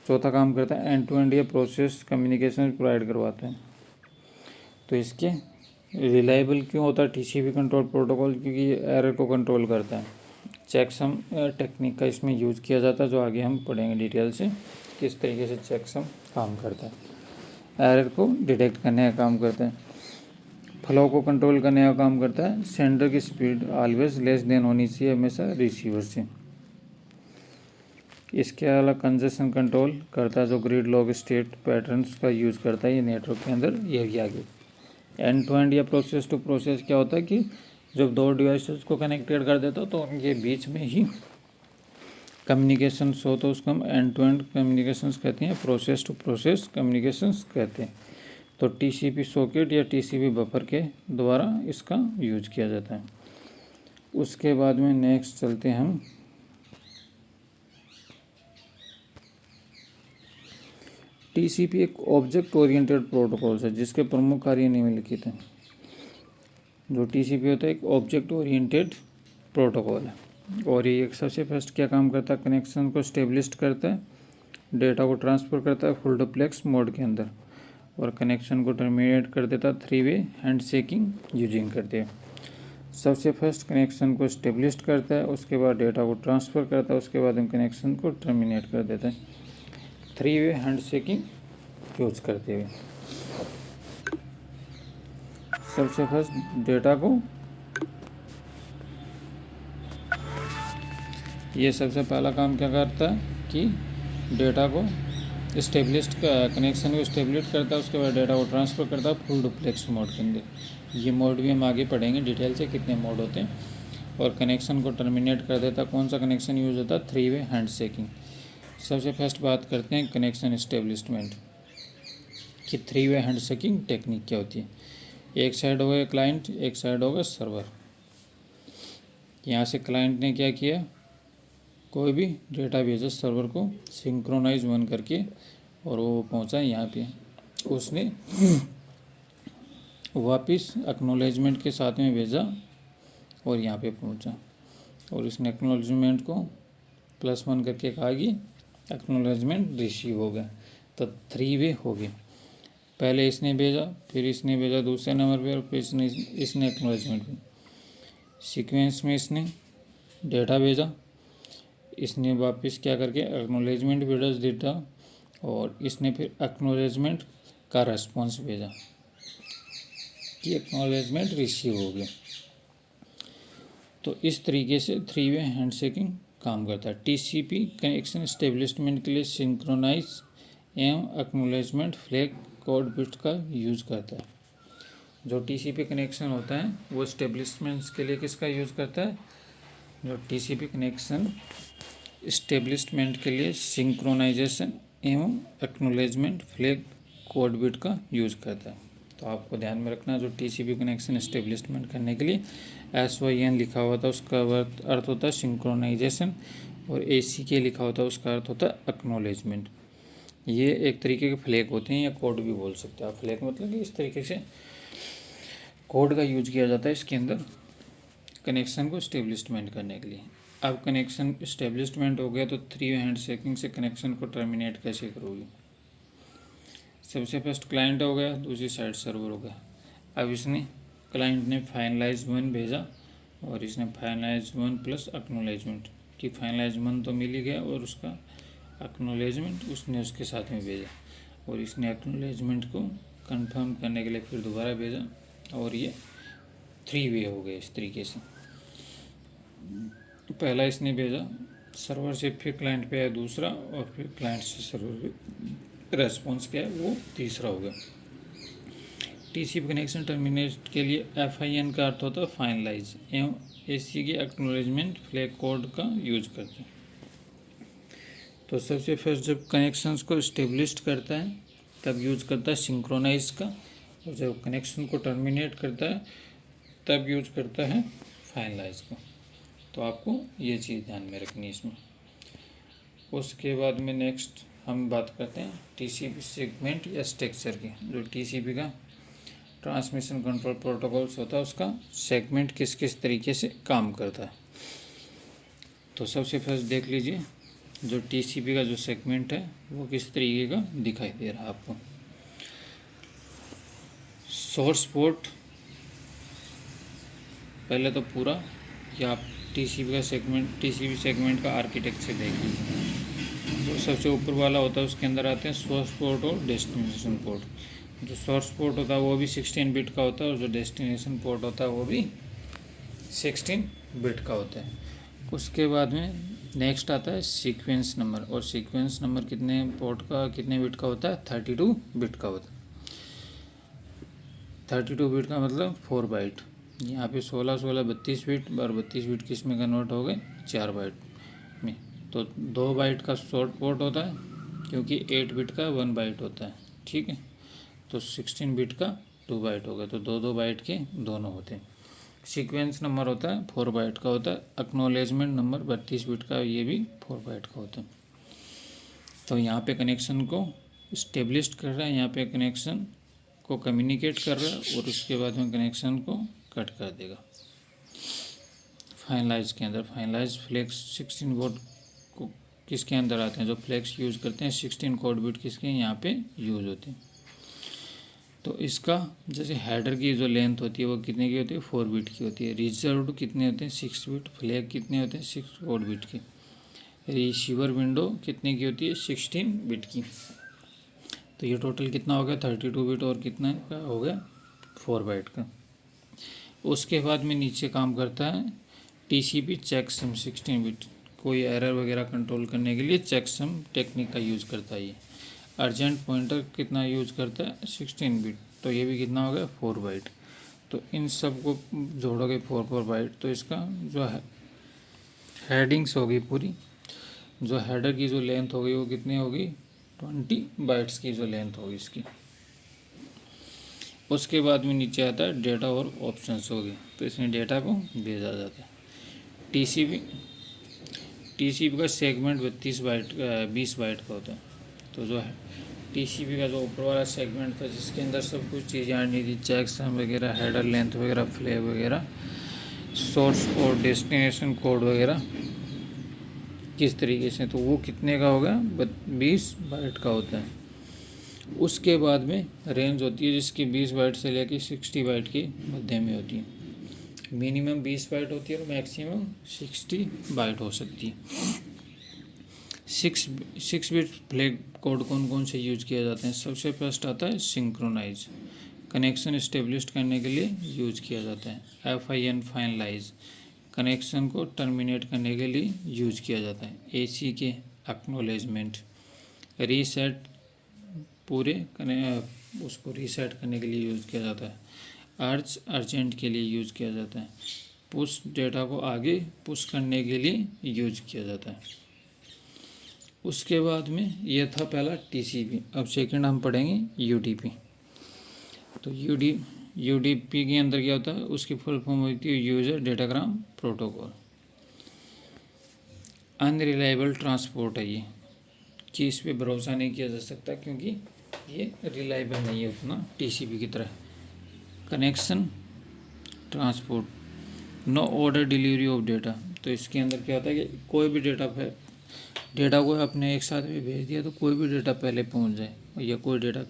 चौथा काम करता है एंड टू एंड या प्रोसेस कम्युनिकेशन प्रोवाइड करवाता है। तो इसके रिलायबल क्यों होता है TCP कंट्रोल प्रोटोकॉल, क्योंकि ये एरर को कंट्रोल करता है। चेकसम टेक्निक का इसमें यूज़ किया जाता है, जो आगे हम पढ़ेंगे डिटेल से किस तरीके से चेकसम काम करता है। एरर को डिटेक्ट करने का काम करता है, फ्लो को कंट्रोल करने का काम करता है, सेंडर की स्पीड ऑलवेज लेस देन होनी चाहिए हमेशा रिसीवर से। इसके अलावा कंजेशन कंट्रोल करता है, जो ग्रिड लॉग स्टेट पैटर्न्स का यूज़ करता है ये नेटवर्क के अंदर। ये भी आगे एंड टू एंड या प्रोसेस टू प्रोसेस क्या होता है कि जब दो डिवाइसेस को कनेक्टेड कर देता तो उनके बीच में ही कम्युनिकेशंस हो तो उसको हम एंड टू एंड कम्युनिकेशंस कहते हैं, प्रोसेस टू प्रोसेस कम्युनिकेशंस कहते हैं। तो TCP सॉकेट या TCP बफर के द्वारा इसका यूज किया जाता है। उसके बाद में नेक्स्ट चलते हैं हम टीसीपी एक ऑब्जेक्ट ओरिएंटेड प्रोटोकॉल है जिसके प्रमुख कार्य निम्नलिखित हैं। जो टीसीपी होता है एक ऑब्जेक्ट ओरिएंटेड प्रोटोकॉल है और ये सबसे फर्स्ट क्या काम करता है, कनेक्शन को स्टेब्लिश करता है, डेटा को ट्रांसफ़र करता है फुल डुप्लेक्स मोड के अंदर और कनेक्शन को टर्मिनेट कर देता है 3-वे हैंड शेकिंग यूजिंग करते हैं। सबसे फर्स्ट कनेक्शन को स्टेब्लिश करता है, उसके बाद डेटा को ट्रांसफ़र करता है, उसके बाद हम कनेक्शन को टर्मिनेट कर देते हैं 3-वे हैंड शेकिंग यूज करते हुए। सबसे फर्स्ट डेटा को, ये सबसे पहला काम क्या करता है कि डेटा को स्टेब्लिश्ड कनेक्शन को स्टेब्लिश करता है, उसके बाद डेटा को ट्रांसफ़र करता है फुल डुप्लेक्स मोड के अंदर। ये मोड भी हम आगे पढ़ेंगे डिटेल से कितने मोड होते हैं। और कनेक्शन को टर्मिनेट कर देता है। कौन सा कनेक्शन यूज होता है, 3-वे हैंड शेकिंग। सबसे फर्स्ट बात करते हैं कनेक्शन इस्टेब्लिशमेंट कि 3-वे हैंड शेकिंग टेक्निक क्या होती है। एक साइड हो गया क्लाइंट, एक साइड होगा सर्वर। यहाँ से क्लाइंट ने क्या किया, कोई भी डेटा भेजा सर्वर को सिंक्रोनाइज वन करके और वो पहुंचा यहाँ पे, उसने वापस एक्नॉलेजमेंट के साथ में भेजा और यहाँ पे पहुंचा और इसने एक्नॉलेजमेंट को +1 करके कहा कि एक्नॉलेजमेंट रिसीव हो गया। तो 3-वे हो गए। पहले इसने भेजा, फिर इसने भेजा दूसरे नंबर पे और फिर इसने एक्नॉलेजमेंट सीक्वेंस में इसने डेटा भेजा, इसने वापस क्या करके एक्नॉलेजमेंट भेज देता और इसने फिर एक्नॉलेजमेंट का रेस्पॉन्स भेजा कि एक्नॉलेजमेंट रिसीव हो गया। तो इस तरीके से 3-वे हैंड शेकिंग काम करता है। टीसीपी कनेक्शन एस्टेब्लिशमेंट के लिए सिंक्रोनाइज एवं एक्नॉलेजमेंट फ्लैग कोड बिट का यूज करता है। जो टीसीपी कनेक्शन होता है वो एस्टेब्लिशमेंट्स के लिए किसका यूज करता है, जो टीसीपी कनेक्शन इस्टेब्लिशमेंट के लिए सिंक्रोनाइजेशन एवं एक्नॉलेजमेंट फ्लैग कोड बिट का यूज करता है। तो आपको ध्यान में रखना, जो टीसीपी कनेक्शन इस्टेब्लिशमेंट करने के लिए SYN लिखा हुआ था उसका अर्थ होता है सिंक्रोनाइजेशन और ACK लिखा होता है उसका अर्थ होता है एक्नॉलेजमेंट। ये एक तरीके के फ्लैग होते हैं या कोड भी बोल सकते हैं आप। फ्लैग मतलब कि इस तरीके से कोड का यूज किया जाता है इसके अंदर कनेक्शन को इस्टेब्लिशमेंट करने के लिए। अब कनेक्शन इस्टेब्लिशमेंट हो गया तो 3-वे हैंड शेकिंग से कनेक्शन को टर्मिनेट कैसे करोगे। सबसे फर्स्ट क्लाइंट हो गया, दूसरी साइड सर्वर हो गया। अब इसने क्लाइंट ने फाइनलाइज 1 भेजा और इसने फाइनलाइज 1 प्लस एक्नॉलेजमेंट कि फाइनलाइज 1 तो मिल ही गया और उसका एक्नॉलेजमेंट उसने उसके साथ में भेजा और इसने एक्नॉलेजमेंट को कंफर्म करने के लिए फिर दोबारा भेजा और ये 3-वे हो गए। इस तरीके से पहला इसने भेजा सर्वर से, फिर क्लाइंट पे आया दूसरा और फिर क्लाइंट से सर्वर पे रेस्पॉन्स क्या है वो तीसरा हो गया। टीसीपी कनेक्शन टर्मिनेट के लिए FIN का अर्थ होता है फाइनलाइज एवं ACK एक्नॉलेजमेंट फ्लैग कोड का यूज करते हैं। तो सबसे फर्स्ट जब कनेक्शंस को इस्टेब्लिश करता है तब यूज करता है सिंक्रोनाइज का और जब कनेक्शन को टर्मिनेट करता है तब यूज करता है फाइनलाइज का। तो आपको ये चीज़ ध्यान में रखनी है इसमें। उसके बाद में नेक्स्ट हम बात करते हैं टीसीपी सेगमेंट या स्ट्रक्चर की। जो टीसीपी का ट्रांसमिशन कंट्रोल प्रोटोकॉल्स होता है उसका सेगमेंट किस किस तरीके से काम करता है। तो सबसे फर्स्ट देख लीजिए जो टीसीपी का जो सेगमेंट है वो किस तरीके का दिखाई दे रहा है आपको। सोर्स पोर्ट पहले तो पूरा या आप टीसीपी सेगमेंट का आर्किटेक्चर देख लीजिए। जो सबसे ऊपर वाला होता है उसके अंदर आते हैं सोर्स पोर्ट और डेस्टिनेशन पोर्ट। जो सोर्स पोर्ट होता है वो भी 16 बिट का होता है और जो डेस्टिनेशन पोर्ट होता है वो भी 16 बिट का होता है। उसके बाद में नेक्स्ट आता है सीक्वेंस नंबर और सीक्वेंस नंबर कितने बिट का होता है, 32 बिट का होता है। 32 बिट का मतलब 4 बाइट। यहाँ पे 16 32 बिट और 32 बिट किस में कन्वर्ट हो गए, 4 बाइट में। तो 2 बाइट का शॉर्ट पोर्ट होता है क्योंकि 8 बिट का 1 बाइट होता है, ठीक है। तो 16 बिट का 2 बाइट हो गया, तो 2 बाइट के दोनों होते हैं। सीक्वेंस नंबर होता है 4 बाइट का होता है। एक्नॉलेजमेंट नंबर 32 बिट का, ये भी 4 बाइट का होता है। तो यहाँ पे कनेक्शन को इस्टेब्लिश्ड कर रहा है, यहाँ पे कनेक्शन को कम्युनिकेट कर रहा है और उसके बाद में कनेक्शन को कट कर देगा। फाइनलाइज के अंदर फाइनलाइज फ्लेक्स 16 कोड को किसके अंदर आते हैं, जो फ्लेक्स यूज़ करते हैं 16 कोड बिट किसके यहाँ पे यूज़ होते हैं। तो इसका जैसे हेडर की जो लेंथ होती है वो कितने की होती है, 4 बिट की होती है। रिजर्व्ड कितने होते हैं, 6 बिट। फ्लैग कितने होते हैं, 6 कोड बिट की। रिसीवर विंडो कितने की होती है, 16 बिट की। तो ये टोटल कितना हो गया, 32 बिट और कितना का हो गया, 4 बाइट का। उसके बाद में नीचे काम करता है टीसीपी चेकसम 16 बिट। कोई एरर वगैरह कंट्रोल करने के लिए चेकसम टेक्निक का यूज़ करता है ये। अर्जेंट पॉइंटर कितना यूज़ करता है, 16 बिट। तो ये भी कितना हो गया, 4 बाइट। तो इन सब को जोड़ोगे 4 बाइट तो इसका जो है हेडिंग्स होगी पूरी, जो हेडर की जो लेंथ होगी वो कितनी होगी, 20 बाइट्स की जो लेंथ होगी इसकी। उसके बाद में नीचे आता है डेटा और ऑप्शंस होगी, तो इसमें डेटा को भेजा जाता है। टीसीपी का सेगमेंट 20 बाइट का होता है। तो जो है टीसीपी का जो ऊपर वाला सेगमेंट था जिसके अंदर सब कुछ चीज़ें आनी थी, चेकसम वगैरह, हेडर लेंथ वगैरह, फ्लैग वगैरह, सोर्स और डेस्टिनेशन कोड वगैरह किस तरीके से, तो वो कितने का होगा, 20 बाइट का होता है। उसके बाद में रेंज होती है जिसकी 20 बाइट से लेकर 60 बाइट की मध्य में होती है। मिनिमम 20 बाइट होती है और मैक्सिमम 60 बाइट हो सकती है। 6 बिट फ्लैग कोड कौन कौन से यूज किया जाते हैं, सबसे फर्स्ट आता है सिंक्रोनाइज, कनेक्शन इस्टेब्लिश करने के लिए यूज किया जाता है। FIN फाइनलाइज, कनेक्शन को टर्मिनेट करने के लिए यूज किया जाता है। AC के एक्नॉलेजमेंट, रीसेट पूरे उसको रीसेट करने के लिए यूज़ किया जाता है। अर्जेंट के लिए यूज़ किया जाता है। पुश डेटा को आगे पुश करने के लिए यूज किया जाता है। उसके बाद में ये था पहला TCP। अब सेकंड हम पढ़ेंगे UDP। तो UDP के अंदर क्या होता है, उसकी फुल फॉर्म होती है user datagram protocol. Unreliable transport है ये, कि इस पर भरोसा नहीं किया जा सकता क्योंकि ये रिलायबल नहीं है उतना TCP की तरह। Connection transport, no order delivery of data. तो इसके अंदर क्या होता है कि कोई भी डेटा को अपने एक साथ में भेज दिया तो कोई भी डेटा पहले पहुंच जाए, या कोई डेटा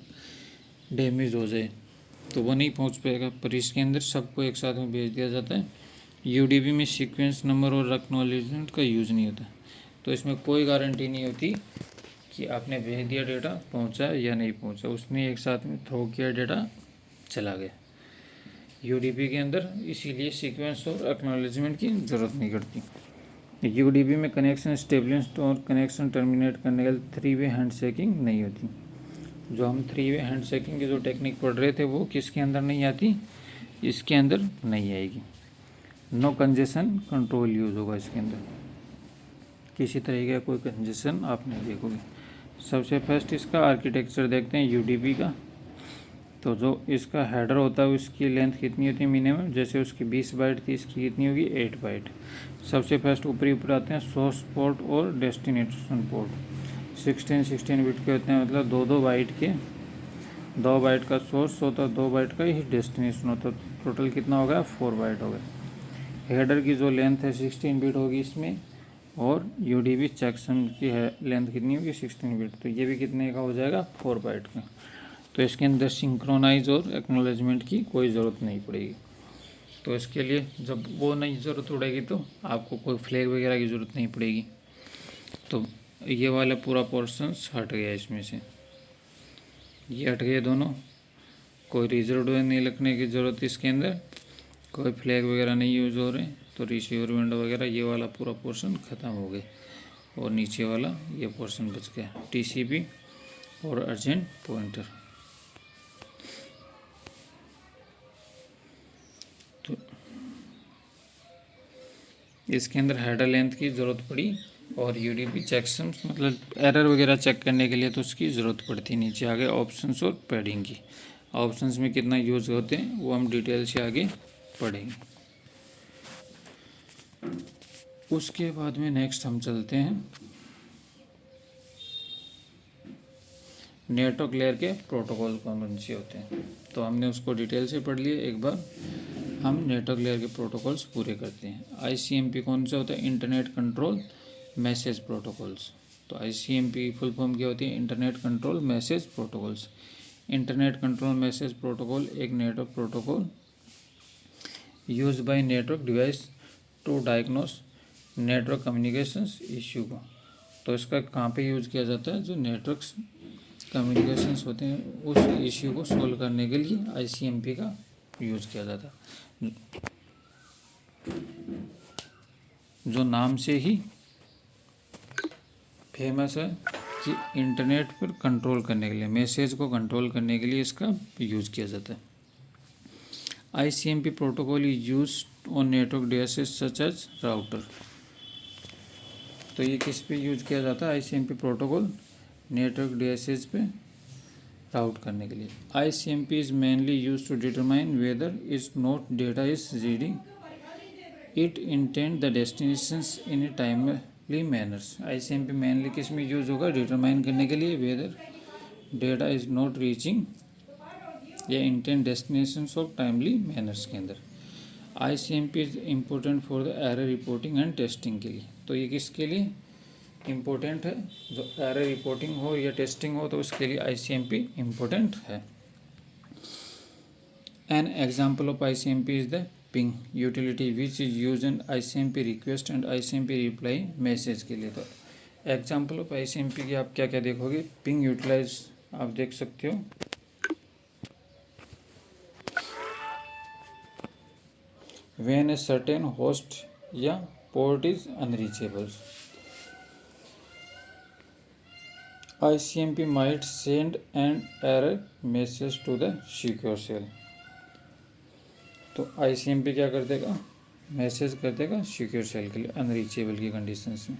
डैमेज हो जाए तो वो नहीं पहुंच पाएगा, पर इसके अंदर सबको एक साथ में भेज दिया जाता है। UDP में सीक्वेंस नंबर और एक्नॉलेजमेंट का यूज़ नहीं होता, तो इसमें कोई गारंटी नहीं होती कि आपने भेज दिया डेटा पहुंचा या नहीं पहुंचा, उसने एक साथ में थ्रो किया डेटा चला गया UDP के अंदर, इसीलिए सीक्वेंस और एक्नॉलेजमेंट की ज़रूरत नहीं करती। UDP में कनेक्शन स्टेब्लिश्ड और कनेक्शन टर्मिनेट करने के लिए 3 वे हैंड शेकिंग नहीं होती। जो हम 3 वे हैंड शेकिंग की जो टेक्निक पढ़ रहे थे वो किसके अंदर नहीं आती, इसके अंदर नहीं आएगी। नो कंजेशन कंट्रोल यूज़ होगा इसके अंदर, किसी तरीके का कोई कंजेशन आप नहीं देखोगे। सबसे फर्स्ट इसका आर्किटेक्चर देखते हैं UDP का। तो जो इसका हेडर होता है उसकी लेंथ कितनी होती है मिनिमम, जैसे उसकी 20 बाइट थी, इसकी कितनी होगी 8 बाइट। सबसे फर्स्ट ऊपर आते हैं सोर्स पोर्ट और डेस्टिनेशन पोर्ट। 16 बिट के होते हैं, मतलब 2 बाइट के, 2 बाइट का सोर्स होता है, 2 बाइट का ही डेस्टिनेशन होता है। टोटल कितना हो गया, 4 बाइट हो गया। हेडर की जो लेंथ है 16 बिट होगी इसमें, और UDP चेकसम की है लेंथ कितनी होगी 16 बिट, तो ये भी कितने का हो जाएगा, 4 बाइट का। तो इसके अंदर सिंक्रोनाइज और एक्नॉलेजमेंट की कोई ज़रूरत नहीं पड़ेगी। तो इसके लिए जब वो नहीं ज़रूरत पड़ेगी तो आपको कोई फ्लैग वगैरह की ज़रूरत नहीं पड़ेगी। तो ये वाला पूरा पोर्शंस हट गया इसमें से, ये हट गए दोनों। कोई रिजर्व नहीं लिखने की ज़रूरत इसके अंदर, कोई फ्लैग वगैरह नहीं यूज़ हो रहे, तो रिसीवर विंडो वगैरह ये वाला पूरा पोर्शन ख़त्म हो गया, और नीचे वाला ये पोर्शन बच गया TCP और अर्जेंट पॉइंटर। तो इसके अंदर हेडर लेंथ की ज़रूरत पड़ी, और UDP चेकसम्स मतलब एरर वगैरह चेक करने के लिए तो उसकी ज़रूरत पड़ती। नीचे आगे ऑप्शंस और पैडिंग की, ऑप्शंस में कितना यूज़ होते हैं वो हम डिटेल से आगे पढ़ेंगे। उसके बाद में नेक्स्ट हम चलते हैं नेटवर्क लेयर के प्रोटोकॉल कौन से होते हैं। तो हमने उसको डिटेल से पढ़ लिया। एक बार हम नेटवर्क लेयर के प्रोटोकॉल्स पूरे करते हैं। ICMP कौन सा होता है, इंटरनेट कंट्रोल मैसेज प्रोटोकॉल्स। तो ICMP की फुल फॉर्म क्या होती है, internet control message protocols. Internet control message protocol एक network protocol use by network device to diagnose network communications issue को। तो इसका कहाँ पे यूज़ किया जाता है, जो नेटवर्क कम्युनिकेशंस होते हैं उस इश्यू को सोल्व करने के लिए ICMP का यूज़ किया जाता है, जो नाम से ही फेमस है कि इंटरनेट पर कंट्रोल करने के लिए, मैसेज को कंट्रोल करने के लिए इसका यूज़ किया जाता है। ICMP protocol is used on network devices such as router. तो ये किस पे यूज़ किया जाता है, ICMP प्रोटोकॉल नेटवर्क डिवाइसेस पे राउट करने के लिए। ICMP is mainly use to determine whether is not data is reading it intend the destinations in a timely manners. ICMP mainly किस में यूज़ होगा, डिटरमाइन करने के लिए whether data is not reaching या intend destinations of timely manners के अंदर। ICMP is important for the error reporting and testing के लिए। तो ये किसके लिए इम्पोर्टेंट है, जो एरर रिपोर्टिंग हो या टेस्टिंग हो तो उसके लिए ICMP इम्पोर्टेंट है। An example of ICMP is the ping utility which is use in ICMP request and ICMP reply message के लिए। तो एग्जाम्पल ऑफ ICMP की आप क्या क्या देखोगे, पिंग यूटिलाइज आप देख सकते हो। When a certain host या port is unreachable, ICMP might send an error message to the secure shell। तो ICMP क्या कर देगा, मैसेज कर देगा सिक्योर शेल के लिए अनरीचेबल की कंडीशंस में।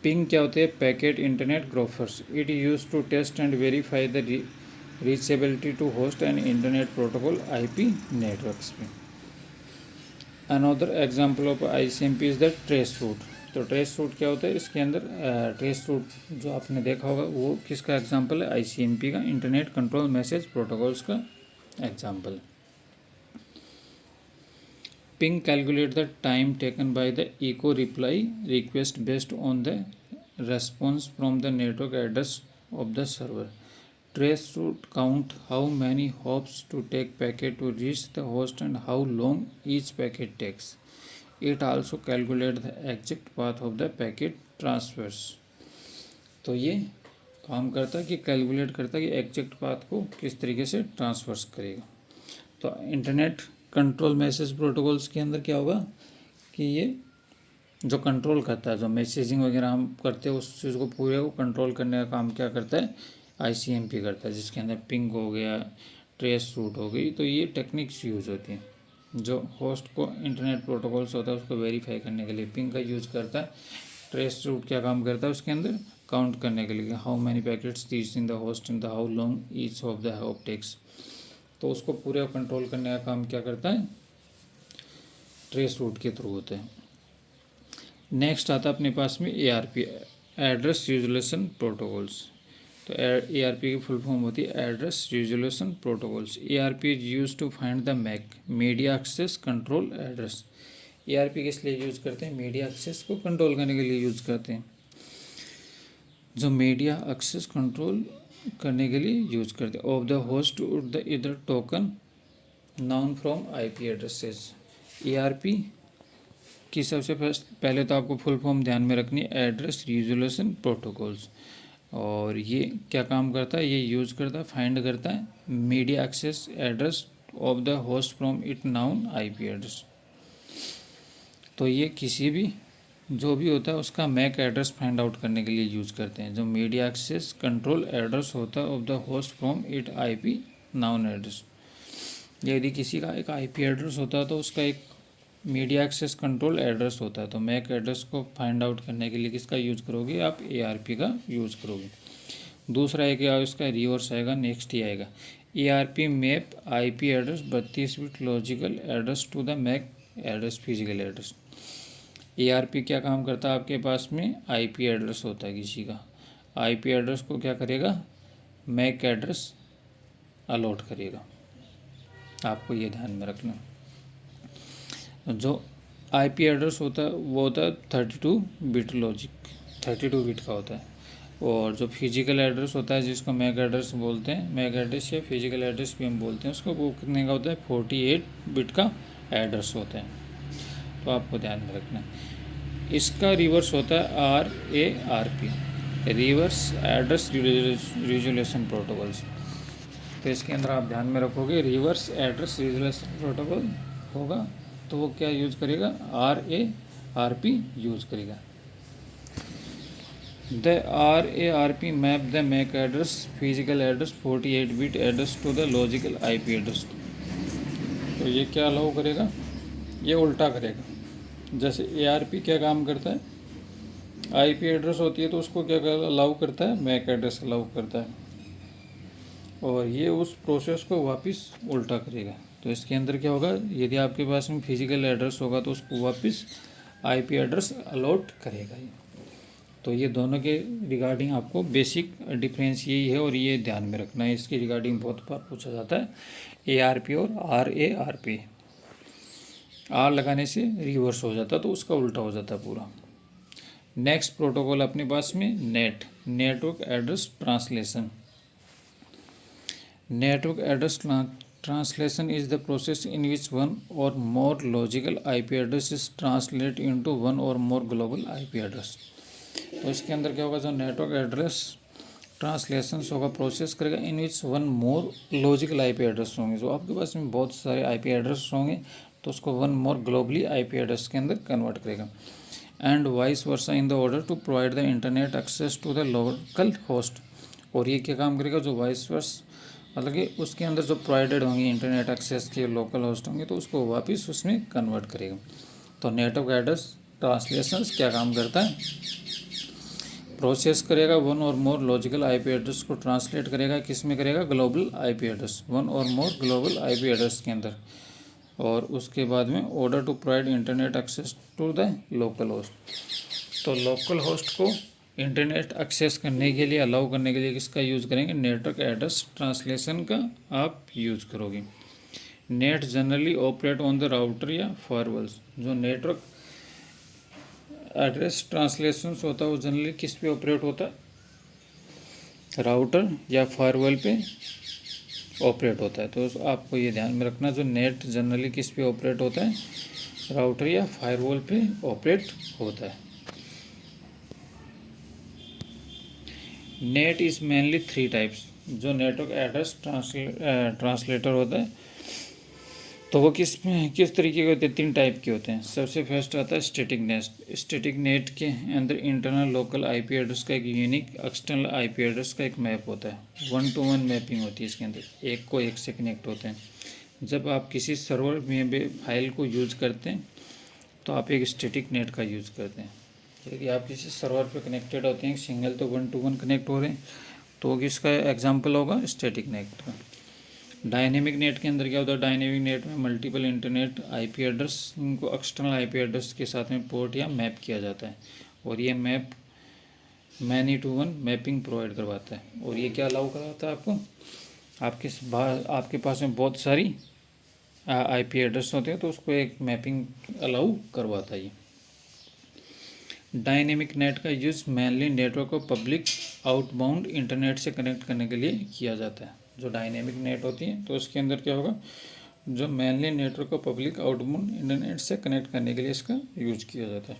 पिंग क्या होते हैं, packet internet gropers. It use to test and verify the reachability to host and internet protocol IP networks पे। Another example of ICMP is the trace route. तो trace route क्या होता है, इसके अंदर ट्रेस रूट जो आपने देखा होगा वो किसका एग्जाम्पल है, ICMP का इंटरनेट कंट्रोल मैसेज प्रोटोकॉल्स का एग्जाम्पल है। Ping calculate the time taken by the echo reply request based on the response from the network address of the server. Trace route count how many hops to take packet to reach the host and how long each packet takes. It also calculate the exact path of the packet transfers. तो ये काम करता है कि calculate करता है कि exact path को किस तरीके से ट्रांसफर्स करेगा। तो इंटरनेट कंट्रोल मैसेज प्रोटोकॉल्स के अंदर क्या होगा कि ये जो कंट्रोल करता है, जो मैसेजिंग वगैरह हम करते हैं उस चीज़ को पूरे को कंट्रोल करने का काम क्या करता है, ICMP करता है, जिसके अंदर पिंग हो गया, ट्रेस रूट हो गई। तो ये टेक्निक्स यूज़ होती हैं। जो होस्ट को इंटरनेट प्रोटोकॉल्स होता है उसको वेरीफाई करने के लिए पिंग का यूज़ करता है। ट्रेस रूट क्या काम करता है उसके अंदर, काउंट करने के लिए how many packets reach in the host in the how long each of the hop takes. तो उसको पूरे कंट्रोल करने का काम क्या करता है, ट्रेस रूट के थ्रू होते हैं। नेक्स्ट आता है अपने पास में ARP एड्रेस रिजोल्यूशन प्रोटोकॉल्स। तो ARP की फुल फॉर्म होती है address resolution protocols. ARP is use to find the MAC media access control address. ARP किस लिए यूज़ करते हैं, मीडिया एक्सेस को कंट्रोल करने के लिए यूज़ करते हैं, जो मीडिया एक्सेस कंट्रोल करने के लिए यूज़ करते हैं। ऑफ द होस्ट द इधर token noun from IP addresses. ARP कि सबसे पहले तो आपको फुल फॉर्म ध्यान में रखनी है, एड्रेस रिजोल्यूशन प्रोटोकॉल्स। और ये क्या काम करता है, ये यूज़ करता है, फाइंड करता है media access address of the host from it known IP address. तो ये किसी भी जो भी होता है उसका मैक एड्रेस फाइंड आउट करने के लिए यूज़ करते हैं। जो मीडिया एक्सेस कंट्रोल एड्रेस होता है of the host from it IP noun address. यदि किसी का एक IP एड्रेस होता है तो उसका एक मीडिया एक्सेस कंट्रोल एड्रेस होता है। तो मैक एड्रेस को फाइंड आउट करने के लिए किसका यूज़ करोगे, आप ARP का यूज़ करोगे। दूसरा एक इसका रिवर्स आएगा, नेक्स्ट ही आएगा। ARP map IP address 32 bit logical address to the MAC address physical address. ARP क्या काम करता है आपके पास में, IP एड्रेस होता है किसी का, IP एड्रेस को क्या करेगा, मैक एड्रेस अलॉट करेगा। आपको ये ध्यान में रखना। जो IP एड्रेस होता है वो होता है 32 बिट लॉजिक, 32 बिट का होता है। और जो फिजिकल एड्रेस होता है जिसको मैक एड्रेस बोलते हैं, मैक एड्रेस या फिजिकल एड्रेस भी हम बोलते हैं उसको, वो कितने का होता है, 48 बिट का एड्रेस होता है। तो आपको ध्यान में रखना है। इसका रिवर्स होता है RARP, reverse address resolution protocols. तो इसके अंदर आप ध्यान में रखोगे रिवर्स एड्रेस रिजोल्यूशन प्रोटोकॉल होगा तो वो क्या यूज करेगा, RARP यूज करेगा। The RARP map the MAC address physical address 48 bit address to the logical IP address। तो ये क्या अलाउ करेगा, ये उल्टा करेगा। जैसे ARP क्या काम करता है, IP एड्रेस होती है तो उसको क्या अलाउ करता है, MAC एड्रेस अलाउ करता है, और ये उस प्रोसेस को वापस उल्टा करेगा। तो इसके अंदर क्या होगा, यदि आपके पास में फिजिकल एड्रेस होगा तो उसको वापस IP एड्रेस अलॉट करेगा ये। तो ये दोनों के रिगार्डिंग आपको बेसिक डिफरेंस यही है और ये ध्यान में रखना है। इसकी रिगार्डिंग बहुत बार पूछा जाता है, ARP और RARP। R लगाने से रिवर्स हो जाता तो उसका उल्टा हो जाता पूरा। नेक्स्ट प्रोटोकॉल अपने पास में net, network address translation. Network address translation is the process in which one or more logical IP address is translated into one or more global IP address। तो इसके अंदर क्या होगा, जो नेटवर्क एड्रेस ट्रांसलेशन होगा प्रोसेस करेगा in which one more logical IP address होंगे। जो आपके पास में बहुत सारे IP एड्रेस होंगे तो उसको one more globally IP address के अंदर कन्वर्ट करेगा। And vice versa in the order to provide the internet access to the local host. और ये क्या काम करेगा, जो वाइस वर्स मतलब कि उसके अंदर जो प्रोवाइडेड होंगे इंटरनेट एक्सेस के लोकल होस्ट होंगे तो उसको वापस उसमें कन्वर्ट करेगा। तो नेटवर्क एड्रेस ट्रांसलेशन क्या काम करता है, प्रोसेस करेगा वन और मोर लॉजिकल IP एड्रेस को ट्रांसलेट करेगा, किस में करेगा, ग्लोबल IP एड्रेस, वन और मोर ग्लोबल IP एड्रेस के अंदर। और उसके बाद में order to provide internet access to the local host. तो लोकल होस्ट को इंटरनेट एक्सेस करने के लिए, अलाउ करने के लिए किसका यूज़ करेंगे, नेटवर्क एड्रेस ट्रांसलेशन का आप यूज़ करोगे। Net generally operate on the router या फायरवॉल्स। जो नेटवर्क एड्रेस ट्रांसलेशन होता है वो जनरली किस पे ऑपरेट होता है, राउटर या फायरवॉल पे ऑपरेट होता है। तो आपको ये ध्यान में रखना, जो नेट जनरली किस पे ऑपरेट होता है, राउटर या फायरवॉल पे ऑपरेट होता है। Net is mainly 3 types. जो नेटवर्क एड्रेस ट्रांसलेटर होता है तो वो किस तरीके के होते हैं, 3 टाइप के होते हैं। सबसे फर्स्ट आता है स्टैटिक नेट। स्टैटिक नेट के अंदर इंटरनल लोकल IP एड्रेस का एक यूनिक एक्सटर्नल IP एड्रेस का एक मैप होता है। 1-to-1 मैपिंग होती है इसके अंदर, एक को एक से कनेक्ट होते हैं। जब आप किसी सर्वर में फाइल को यूज़ करते हैं तो आप एक स्टैटिक नेट का यूज़ करते हैं। यदि आप किसी सर्वर पे कनेक्टेड होते हैं सिंगल, तो 1-to-1 कनेक्ट हो रहे हैं तो किसका एग्जाम्पल होगा, स्टैटिक नेट का। डायनेमिक नेट के अंदर क्या होता है, डायनेमिक नेट में मल्टीपल इंटरनेट IP एड्रेस इनको एक्सटर्नल IP एड्रेस के साथ में पोर्ट या मैप किया जाता है, और ये map many to one mapping provide करवाता है। और ये क्या अलाउ करवाता है आपको, आपके पास में बहुत सारी IP एड्रेस होते हैं तो उसको एक मैपिंग अलाउ करवाता है ये। डायनेमिक नेट का यूज़ मेनली नेटवर्क को पब्लिक आउटबाउंड इंटरनेट से कनेक्ट करने के लिए किया जाता है। जो डायनेमिक नेट होती है तो उसके अंदर क्या होगा, जो मेनली नेटवर्क को पब्लिक आउटबाउंड इंटरनेट से कनेक्ट करने के लिए इसका यूज किया जाता है।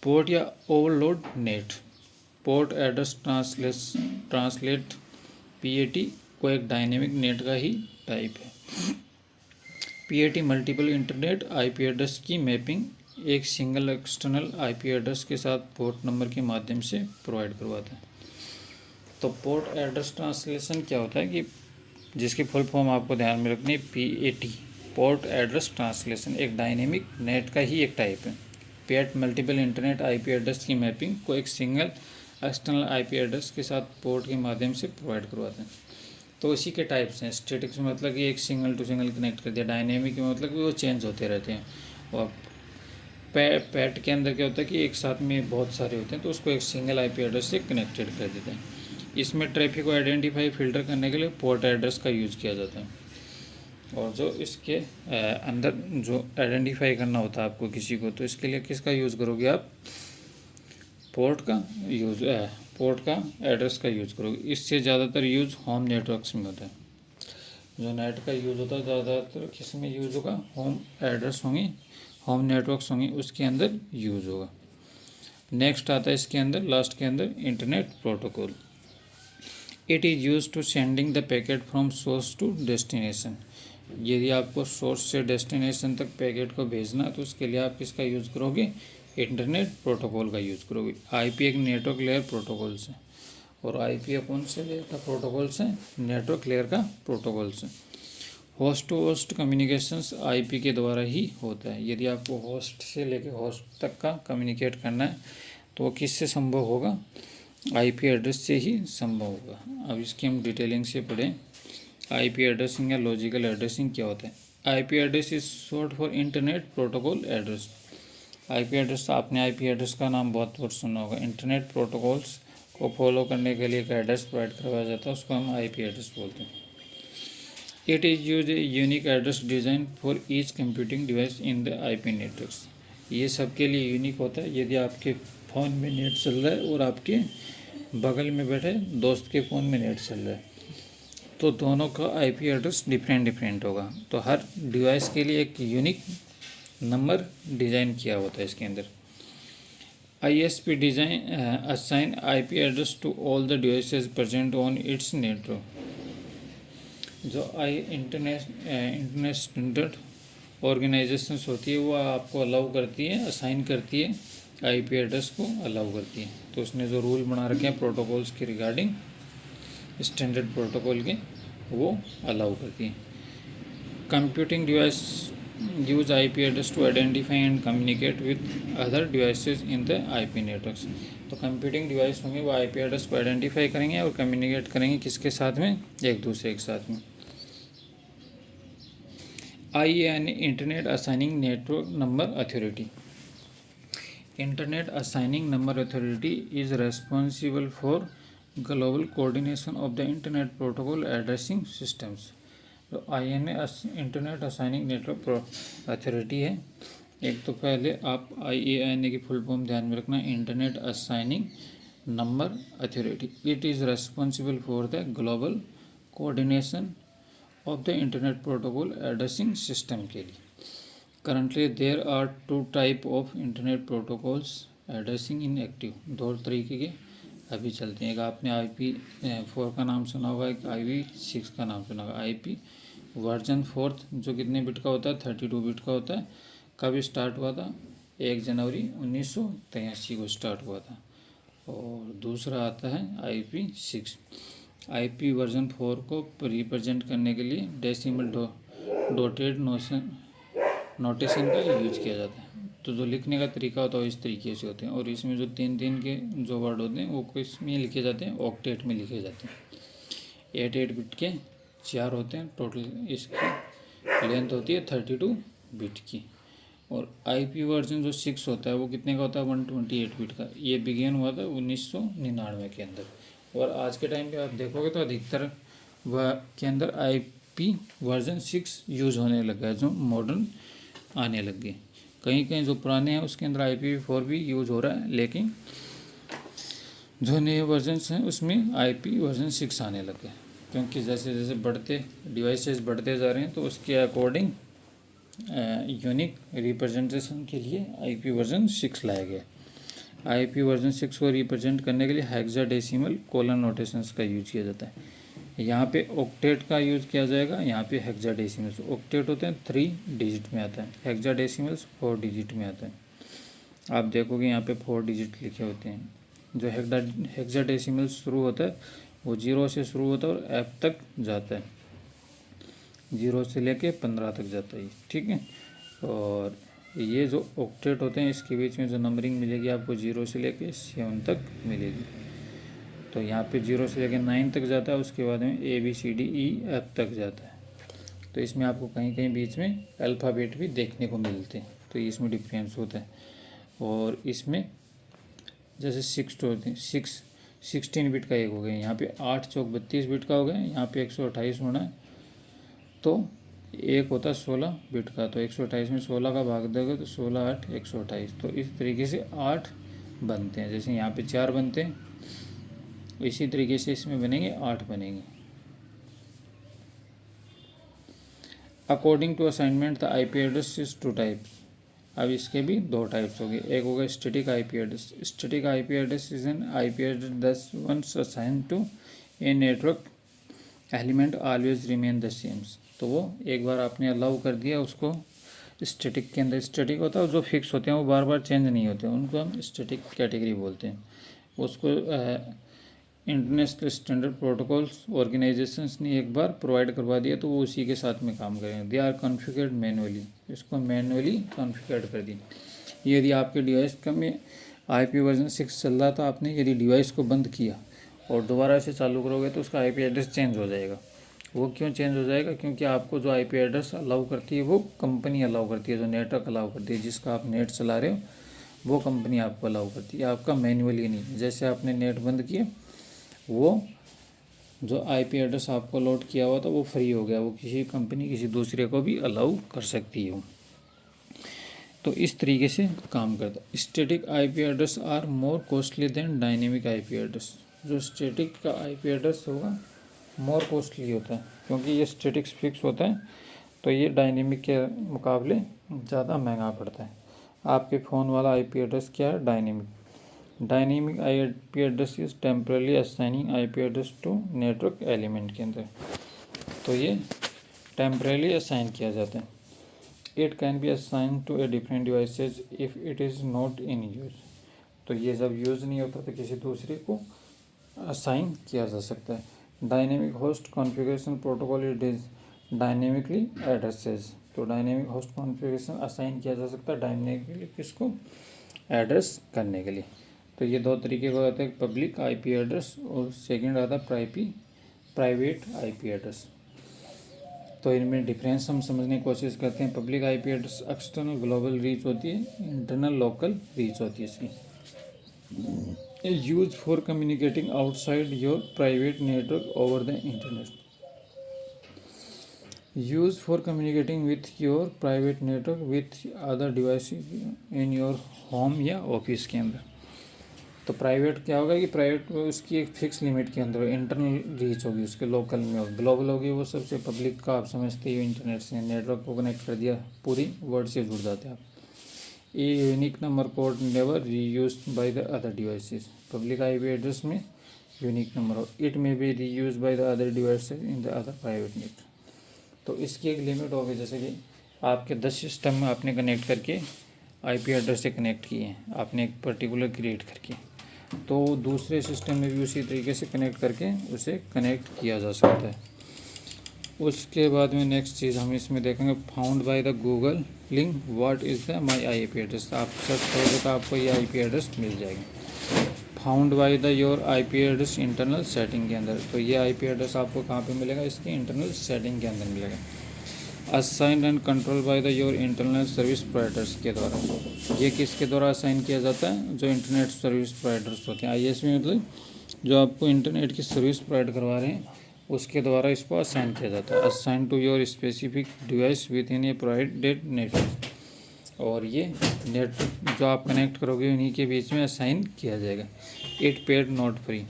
पोर्ट या overload net, port address translate PAT को एक डायनेमिक नेट का ही टाइप है। PAT multiple internet IP address की मैपिंग एक सिंगल एक्सटर्नल IP एड्रेस के साथ पोर्ट नंबर के माध्यम से प्रोवाइड करवाता है। तो पोर्ट एड्रेस ट्रांसलेशन क्या होता है कि जिसकी फुल फॉर्म आपको ध्यान में रखनी है, PAT, पोर्ट एड्रेस ट्रांसलेशन एक डायनेमिक नेट का ही एक टाइप है। PAT multiple internet IP address की मैपिंग को एक सिंगल एक्सटर्नल IP एड्रेस के साथ पोर्ट के माध्यम से प्रोवाइड करवाते हैं। तो इसी के टाइप्स हैं। स्टैटिक में मतलब कि एक सिंगल टू सिंगल कनेक्ट कर दिया, डायनेमिक में मतलब कि वो चेंज होते रहते हैं। और पैट के अंदर क्या होता है कि एक साथ में बहुत सारे होते हैं, तो उसको एक सिंगल आईपी एड्रेस से कनेक्टेड कर देते हैं। इसमें ट्रैफिक को आइडेंटिफाई फिल्टर करने के लिए पोर्ट एड्रेस का यूज़ किया जाता है। और जो इसके अंदर जो आइडेंटिफाई करना होता है आपको किसी को, तो इसके लिए किसका यूज़ करोगे आप? पोर्ट का एड्रेस का यूज़ करोगे। इससे ज़्यादातर यूज़ होम नेटवर्क्स में होता है। जो नेट का यूज़ होता है ज़्यादातर किस में यूज़ होगा? होम एड्रेस होंगे, होम नेटवर्क्स होंगे, उसके अंदर यूज़ होगा। नेक्स्ट आता है इसके अंदर, लास्ट के अंदर, internet protocol. It is use to sending the packet from source to destination. यदि आपको सोर्स से डेस्टिनेशन तक पैकेट को भेजना है तो उसके लिए आप किसका यूज़ करोगे? इंटरनेट प्रोटोकॉल का यूज़ करोगे। आईपी एक नेटवर्क लेयर प्रोटोकॉल से, और आईपी कौन से लेयर का प्रोटोकॉल से? नेटवर्क लेयर का प्रोटोकॉल से। Host to host communications IP के द्वारा ही होता है। यदि आपको होस्ट से लेकर होस्ट तक का कम्युनिकेट करना है तो वो किससे संभव होगा? आईपी एड्रेस से ही संभव होगा। अब इसकी हम डिटेलिंग से पढ़ें। आईपी एड्रेसिंग या लॉजिकल एड्रेसिंग क्या होता है? IP address is short for internet protocol address. IP address, आपने आईपी एड्रेस का नाम बहुत बार सुना होगा। इंटरनेट प्रोटोकॉल्स को फॉलो करने के लिए एक एड्रेस प्रोवाइड करवाया जाता है, उसको हम आईपी एड्रेस बोलते हैं। It is use a unique address design for each computing device in the IP networks. ये सबके लिए यूनिक होता है। यदि आपके फ़ोन में नेट चल रहा है और आपके बगल में बैठे दोस्त के फ़ोन में नेट चल रहा है, तो दोनों का आईपी एड्रेस डिफरेंट होगा। तो हर डिवाइस के लिए एक यूनिक नंबर डिज़ाइन किया होता है इसके अंदर। ISP design assign IP address to all the devices present on its network. जो इंटरनेट स्टैंडर्ड ऑर्गेनाइजेशंस होती है वो आपको अलाउ करती है, असाइन करती है, आईपी एड्रेस को अलाउ करती है। तो उसने जो रूल बना रखे हैं प्रोटोकॉल्स के रिगार्डिंग, स्टैंडर्ड प्रोटोकॉल के, वो अलाउ करती है। Computing device use IP address to identify and communicate with other devices in the IP networks. तो कंप्यूटिंग डिवाइस होंगे वो आईपी एड्रेस को आइडेंटिफाई करेंगे और कम्युनिकेट करेंगे किसके साथ में? एक दूसरे के साथ में। IANA internet assigning network number authority. Internet assigning number authority is responsible for global coordination of the internet protocol addressing systems. तो IANA internet assigning network authority है। एक तो पहले आप IANA की फुल फॉर्म ध्यान में रखना, internet assigning number authority. It is responsible for the global coordination of the internet protocol addressing system के लिए। Currently there are 2 type of internet protocols addressing in active. 2 तरीके के अभी चलते हैं। एक आपने IP4 का नाम सुना होगा, एक IP6 का नाम सुना होगा। IP वर्जन 4 जो कितने बिट का होता है? 32 बिट का होता है। कब स्टार्ट हुआ था? 1 जनवरी 1983 को स्टार्ट हुआ था। और दूसरा आता है IP6। IP वर्जन 4 को रिप्रेजेंट करने के लिए डेसिमल डॉटेड नोटेशन का यूज किया जाता है। तो जो लिखने का तरीका होता है वो इस तरीके से होते हैं, और इसमें जो 3 के जो वर्ड होते हैं वो किस में लिखे जाते हैं? ऑक्टेट में लिखे जाते हैं। 8 बिट के 4 होते हैं टोटल। इसकी लेंथ होती है 32 बिट की। और IP वर्जन जो 6 होता है वो कितने का होता है? 128 बिट का। ये बिगेन हुआ था 1999 के अंदर। और आज के टाइम पे आप देखोगे तो अधिकतर के अंदर IP वर्जन 6 यूज़ होने लगा है, जो मॉडर्न आने लग गए। कहीं कहीं जो पुराने हैं उसके अंदर IPv4 भी यूज़ हो रहा है, लेकिन जो नए वर्जन्स हैं उसमें IP वर्जन 6 आने लग गए। क्योंकि जैसे जैसे बढ़ते डिवाइसेस बढ़ते जा रहे हैं तो उसके अकॉर्डिंग यूनिक रिप्रेजेंटेशन के लिए IP वर्जन 6 लाया गया। IP वर्जन 6 को रिप्रेजेंट करने के लिए हेक्साडेसिमल कोलन नोटेशंस का यूज किया जाता है। यहाँ पे ऑक्टेट का यूज़ किया जाएगा, यहाँ पे हेक्साडेसिमल्स। ऑक्टेट होते हैं 3 डिजिट में आता है, हेक्साडेसिमल्स 4 डिजिट में आता है। आप देखोगे यहाँ पे 4 डिजिट लिखे होते हैं। जो हेक्साडेसिमल्स शुरू होता है वो 0 से शुरू होता है और F तक जाता है, 0 से लेके 15 तक जाता है, ठीक है। और ये जो ऑक्टेट होते हैं इसके बीच में जो नंबरिंग मिलेगी आपको 0 से लेके 7 तक मिलेगी। तो यहाँ पे 0 से लेकर 9 तक जाता है, उसके बाद में ABCDEF तक जाता है। तो इसमें आपको कहीं कहीं बीच में अल्फ़ाबेट भी देखने को मिलते हैं। तो इसमें डिफरेंस होता है। और इसमें जैसे 16 बिट का एक हो गया, यहाँ पे 8 चौक 32 बिट का हो गया, यहाँ पे 128 होना है, तो एक होता है 16 बिट का, तो 128 में 16 का भाग दोगे तो 16 8 128। तो इस तरीके से 8 बनते हैं, जैसे यहाँ पे 4 बनते हैं, इसी तरीके से इसमें बनेंगे 8 बनेंगे। According to assignment the IP address is 2 types. अब इसके भी 2 टाइप्स हो गए। एक हो गया static IP address. Static IP address is an IP address that once assign to a network element always remain the same. तो वो एक बार आपने अलाउ कर दिया उसको, स्टैटिक के अंदर स्टैटिक होता है, जो फिक्स होते हैं वो बार बार चेंज नहीं होते, उनको हम स्टैटिक कैटेगरी बोलते हैं। उसको इंटरनेशनल स्टैंडर्ड प्रोटोकॉल्स ऑर्गेनाइजेशंस ने एक बार प्रोवाइड करवा दिया तो वो उसी के साथ में काम करेंगे। दे आर कॉन्फ़िगर्ड मैनुअली, इसको मैनुअली कॉन्फ़िगर्ड कर दी। यदि आपके डिवाइस का में IP वर्जन 6 चल रहा था, आपने यदि डिवाइस को बंद किया और दोबारा से चालू करोगे तो उसका IP एड्रेस चेंज हो जाएगा। वो क्यों चेंज हो जाएगा? क्योंकि आपको जो IP एड्रेस अलाउ करती है वो कंपनी अलाउ करती है, जो नेटवर्क अलाउ करती है, जिसका आप नेट चला रहे हो वो कंपनी आपको अलाउ करती है, आपका मैनुअली नहीं। जैसे आपने नेट बंद किया, वो जो IP एड्रेस आपको लोड किया हुआ था वो फ्री हो गया, वो किसी कंपनी किसी दूसरे को भी अलाउ कर सकती है। तो इस तरीके से काम करता है। Static IP address are more costly than dynamic IP address. जो स्टैटिक का IP एड्रेस होगा मोर कॉस्टली होता है, क्योंकि ये स्टैटिक फिक्स होता है, तो ये डायनेमिक के मुकाबले ज़्यादा महंगा पड़ता है। आपके फ़ोन वाला IP एड्रेस क्या है? Dynamic. Dynamic IP address is temporarily assigning IP address to network element के अंदर, तो ये टेम्परली असाइन किया जाता है। It can be assign to a different devices if it is not in use. तो ये जब यूज़ नहीं होता तो किसी दूसरे को असाइन किया जा सकता है। Dynamic host configuration protocol it is dynamically addresses. तो डायनेमिक होस्ट कॉन्फ़िगरेशन असाइन किया जा सकता है डायनेमिकली किसको? एड्रेस करने के लिए। तो ये 2 तरीके का होता है, पब्लिक IP एड्रेस और सेकंड आता है प्राइवेट IP एड्रेस। तो इनमें डिफरेंस हम समझने की कोशिश करते हैं। Public IP address external global reach होती है, इंटरनल लोकल रीच होती है इसकी। Use for communicating outside your private network over the internet. Use for communicating with your private network with other devices in your home या office के अंदर। तो private क्या होगा कि प्राइवेट उसकी एक फिक्स लिमिट के अंदर इंटरनल रीच होगी, उसके लोकल में होगी। ग्लोबल होगी वो सबसे पब्लिक का आप समझते हो, इंटरनेट से नेटवर्क को कनेक्ट कर दिया, पूरी वर्ल्ड से जुड़ जाते हैं आप। A unique number code never reused by the other devices. Public IP address में यूनिक नंबर हो, it may be reused by the other devices in the other private net. तो इसकी एक लिमिट होगी, जैसे कि आपके 10 सिस्टम में आपने कनेक्ट करके IP एड्रेस से कनेक्ट किए हैं, आपने एक पर्टिकुलर क्रिएट करके, तो दूसरे सिस्टम में भी उसी तरीके से कनेक्ट करके उसे कनेक्ट किया जा सकता है। उसके बाद में नेक्स्ट चीज़ हम इसमें देखेंगे, found by the Google link what is the my IP address. आप सर्च करोगे तो आपको ये IP एड्रेस मिल जाएगी। Found by the your IP address internal setting के अंदर। तो ये IP एड्रेस आपको कहाँ पे मिलेगा? इसकी इंटरनल सेटिंग के अंदर मिलेगा। Assign and control by the your internal service providers के द्वारा। ये किसके द्वारा असाइन किया जाता है? जो इंटरनेट सर्विस प्रोवाइडर्स होते हैं। ISP मतलब जो आपको इंटरनेट की सर्विस प्रोवाइड करवा रहे हैं, उसके द्वारा इसको असाइन किया जाता है। Assign to your specific device within a provided network. और ये नेटवर्क जो आप कनेक्ट करोगे उन्हीं के बीच में असाइन किया जाएगा। It paid not free.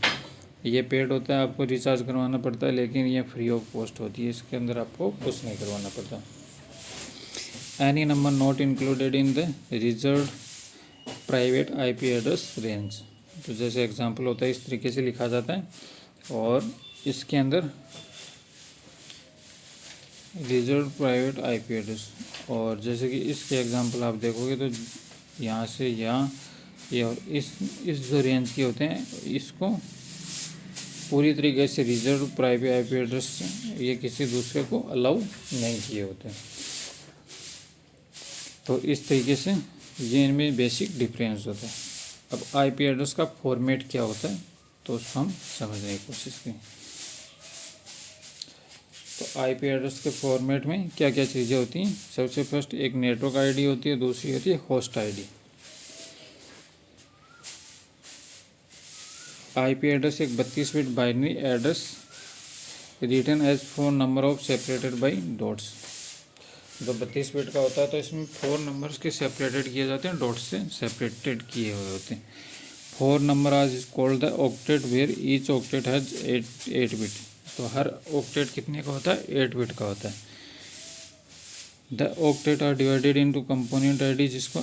ये पेड होता है, आपको रिचार्ज करवाना पड़ता है, लेकिन ये फ्री ऑफ कॉस्ट होती है, इसके अंदर आपको कुछ नहीं करवाना पड़ता। Any number not included in the reserve private IP address range. तो जैसे एग्जांपल होता है इस तरीके से लिखा जाता है, और इसके अंदर रिजर्व प्राइवेट IP एड्रेस, और जैसे कि इसके एग्जांपल आप देखोगे तो यहाँ से यहाँ ये और इस जो रेंज के होते हैं, इसको पूरी तरीके से रिजर्व प्राइवेट IP एड्रेस ये किसी दूसरे को अलाउ नहीं किए होते। तो इस तरीके से ये इनमें बेसिक डिफरेंस होता है। अब IP एड्रेस का फॉर्मेट क्या होता है तो उसको हम समझने की कोशिश करें। तो आईपी एड्रेस के फॉर्मेट में क्या क्या चीज़ें होती हैं? सबसे फर्स्ट एक नेटवर्क आईडी होती है, दूसरी होती है होस्ट आईडी। आईपी एड्रेस एक 32 bit binary address written as 4 number of separated by dots. तो 32 बिट का होता है तो इसमें 4 नंबर्स के सेपरेटेड किए जाते हैं, डॉट्स से सेपरेटेड किए हुए होते हैं। 4 नंबर आज is called the octet where each octet has 8 bit. तो हर ऑक्टेट कितने का होता है? 8 बिट का होता है। The octet are divided into component ID, जिसको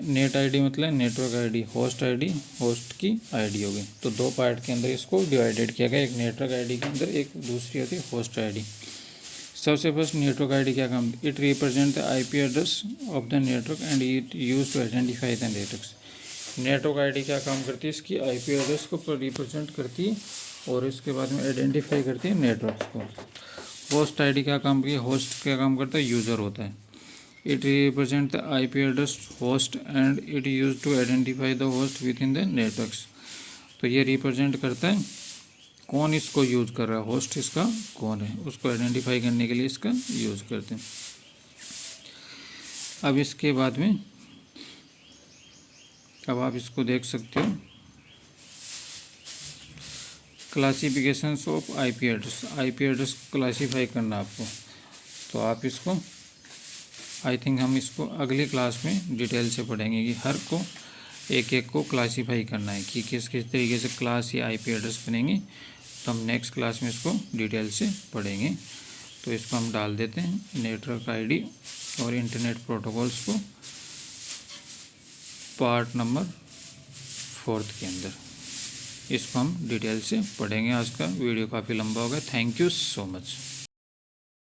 नेट आईडी मतलब network ID, host ID host की आईडी होगी। तो दो पार्ट के अंदर इसको डिवाइडेड किया गया, एक नेटवर्क आईडी के अंदर, एक दूसरी होती है होस्ट आईडी। सबसे फर्स्ट नेटवर्क आईडी क्या काम? It represent the IP address of the network and it use to identify the networks. Network ID क्या काम करती है? इसकी आईपी एड्रेस को रिप्रेजेंट करती है और इसके बाद में आइडेंटिफाई करती है नेटवर्क्स को। होस्ट आईडी क्या काम करती है? होस्ट क्या काम करता है? यूज़र होता है। It represent the IP address host and it use to identify the host within the networks. तो ये रिप्रेजेंट करता है कौन इसको यूज़ कर रहा है, होस्ट इसका कौन है, उसको आइडेंटिफाई करने के लिए इसका यूज़ करते हैं। अब इसके बाद में अब आप इसको देख सकते हो, classifications of IP address. IP address classify करना आपको, तो आप इसको आई थिंक हम इसको अगली क्लास में डिटेल से पढ़ेंगे कि हर को एक एक को क्लासीफाई करना है कि किस किस तरीके से क्लास या आईपी एड्रेस बनेंगे। तो हम नेक्स्ट क्लास में इसको डिटेल से पढ़ेंगे। तो इसको हम डाल देते हैं नेटवर्क आईडी और इंटरनेट प्रोटोकॉल्स को पार्ट नंबर 4 के अंदर। इसको हम डिटेल से पढ़ेंगे। आज का वीडियो काफ़ी लंबा हो गया। Thank you so much.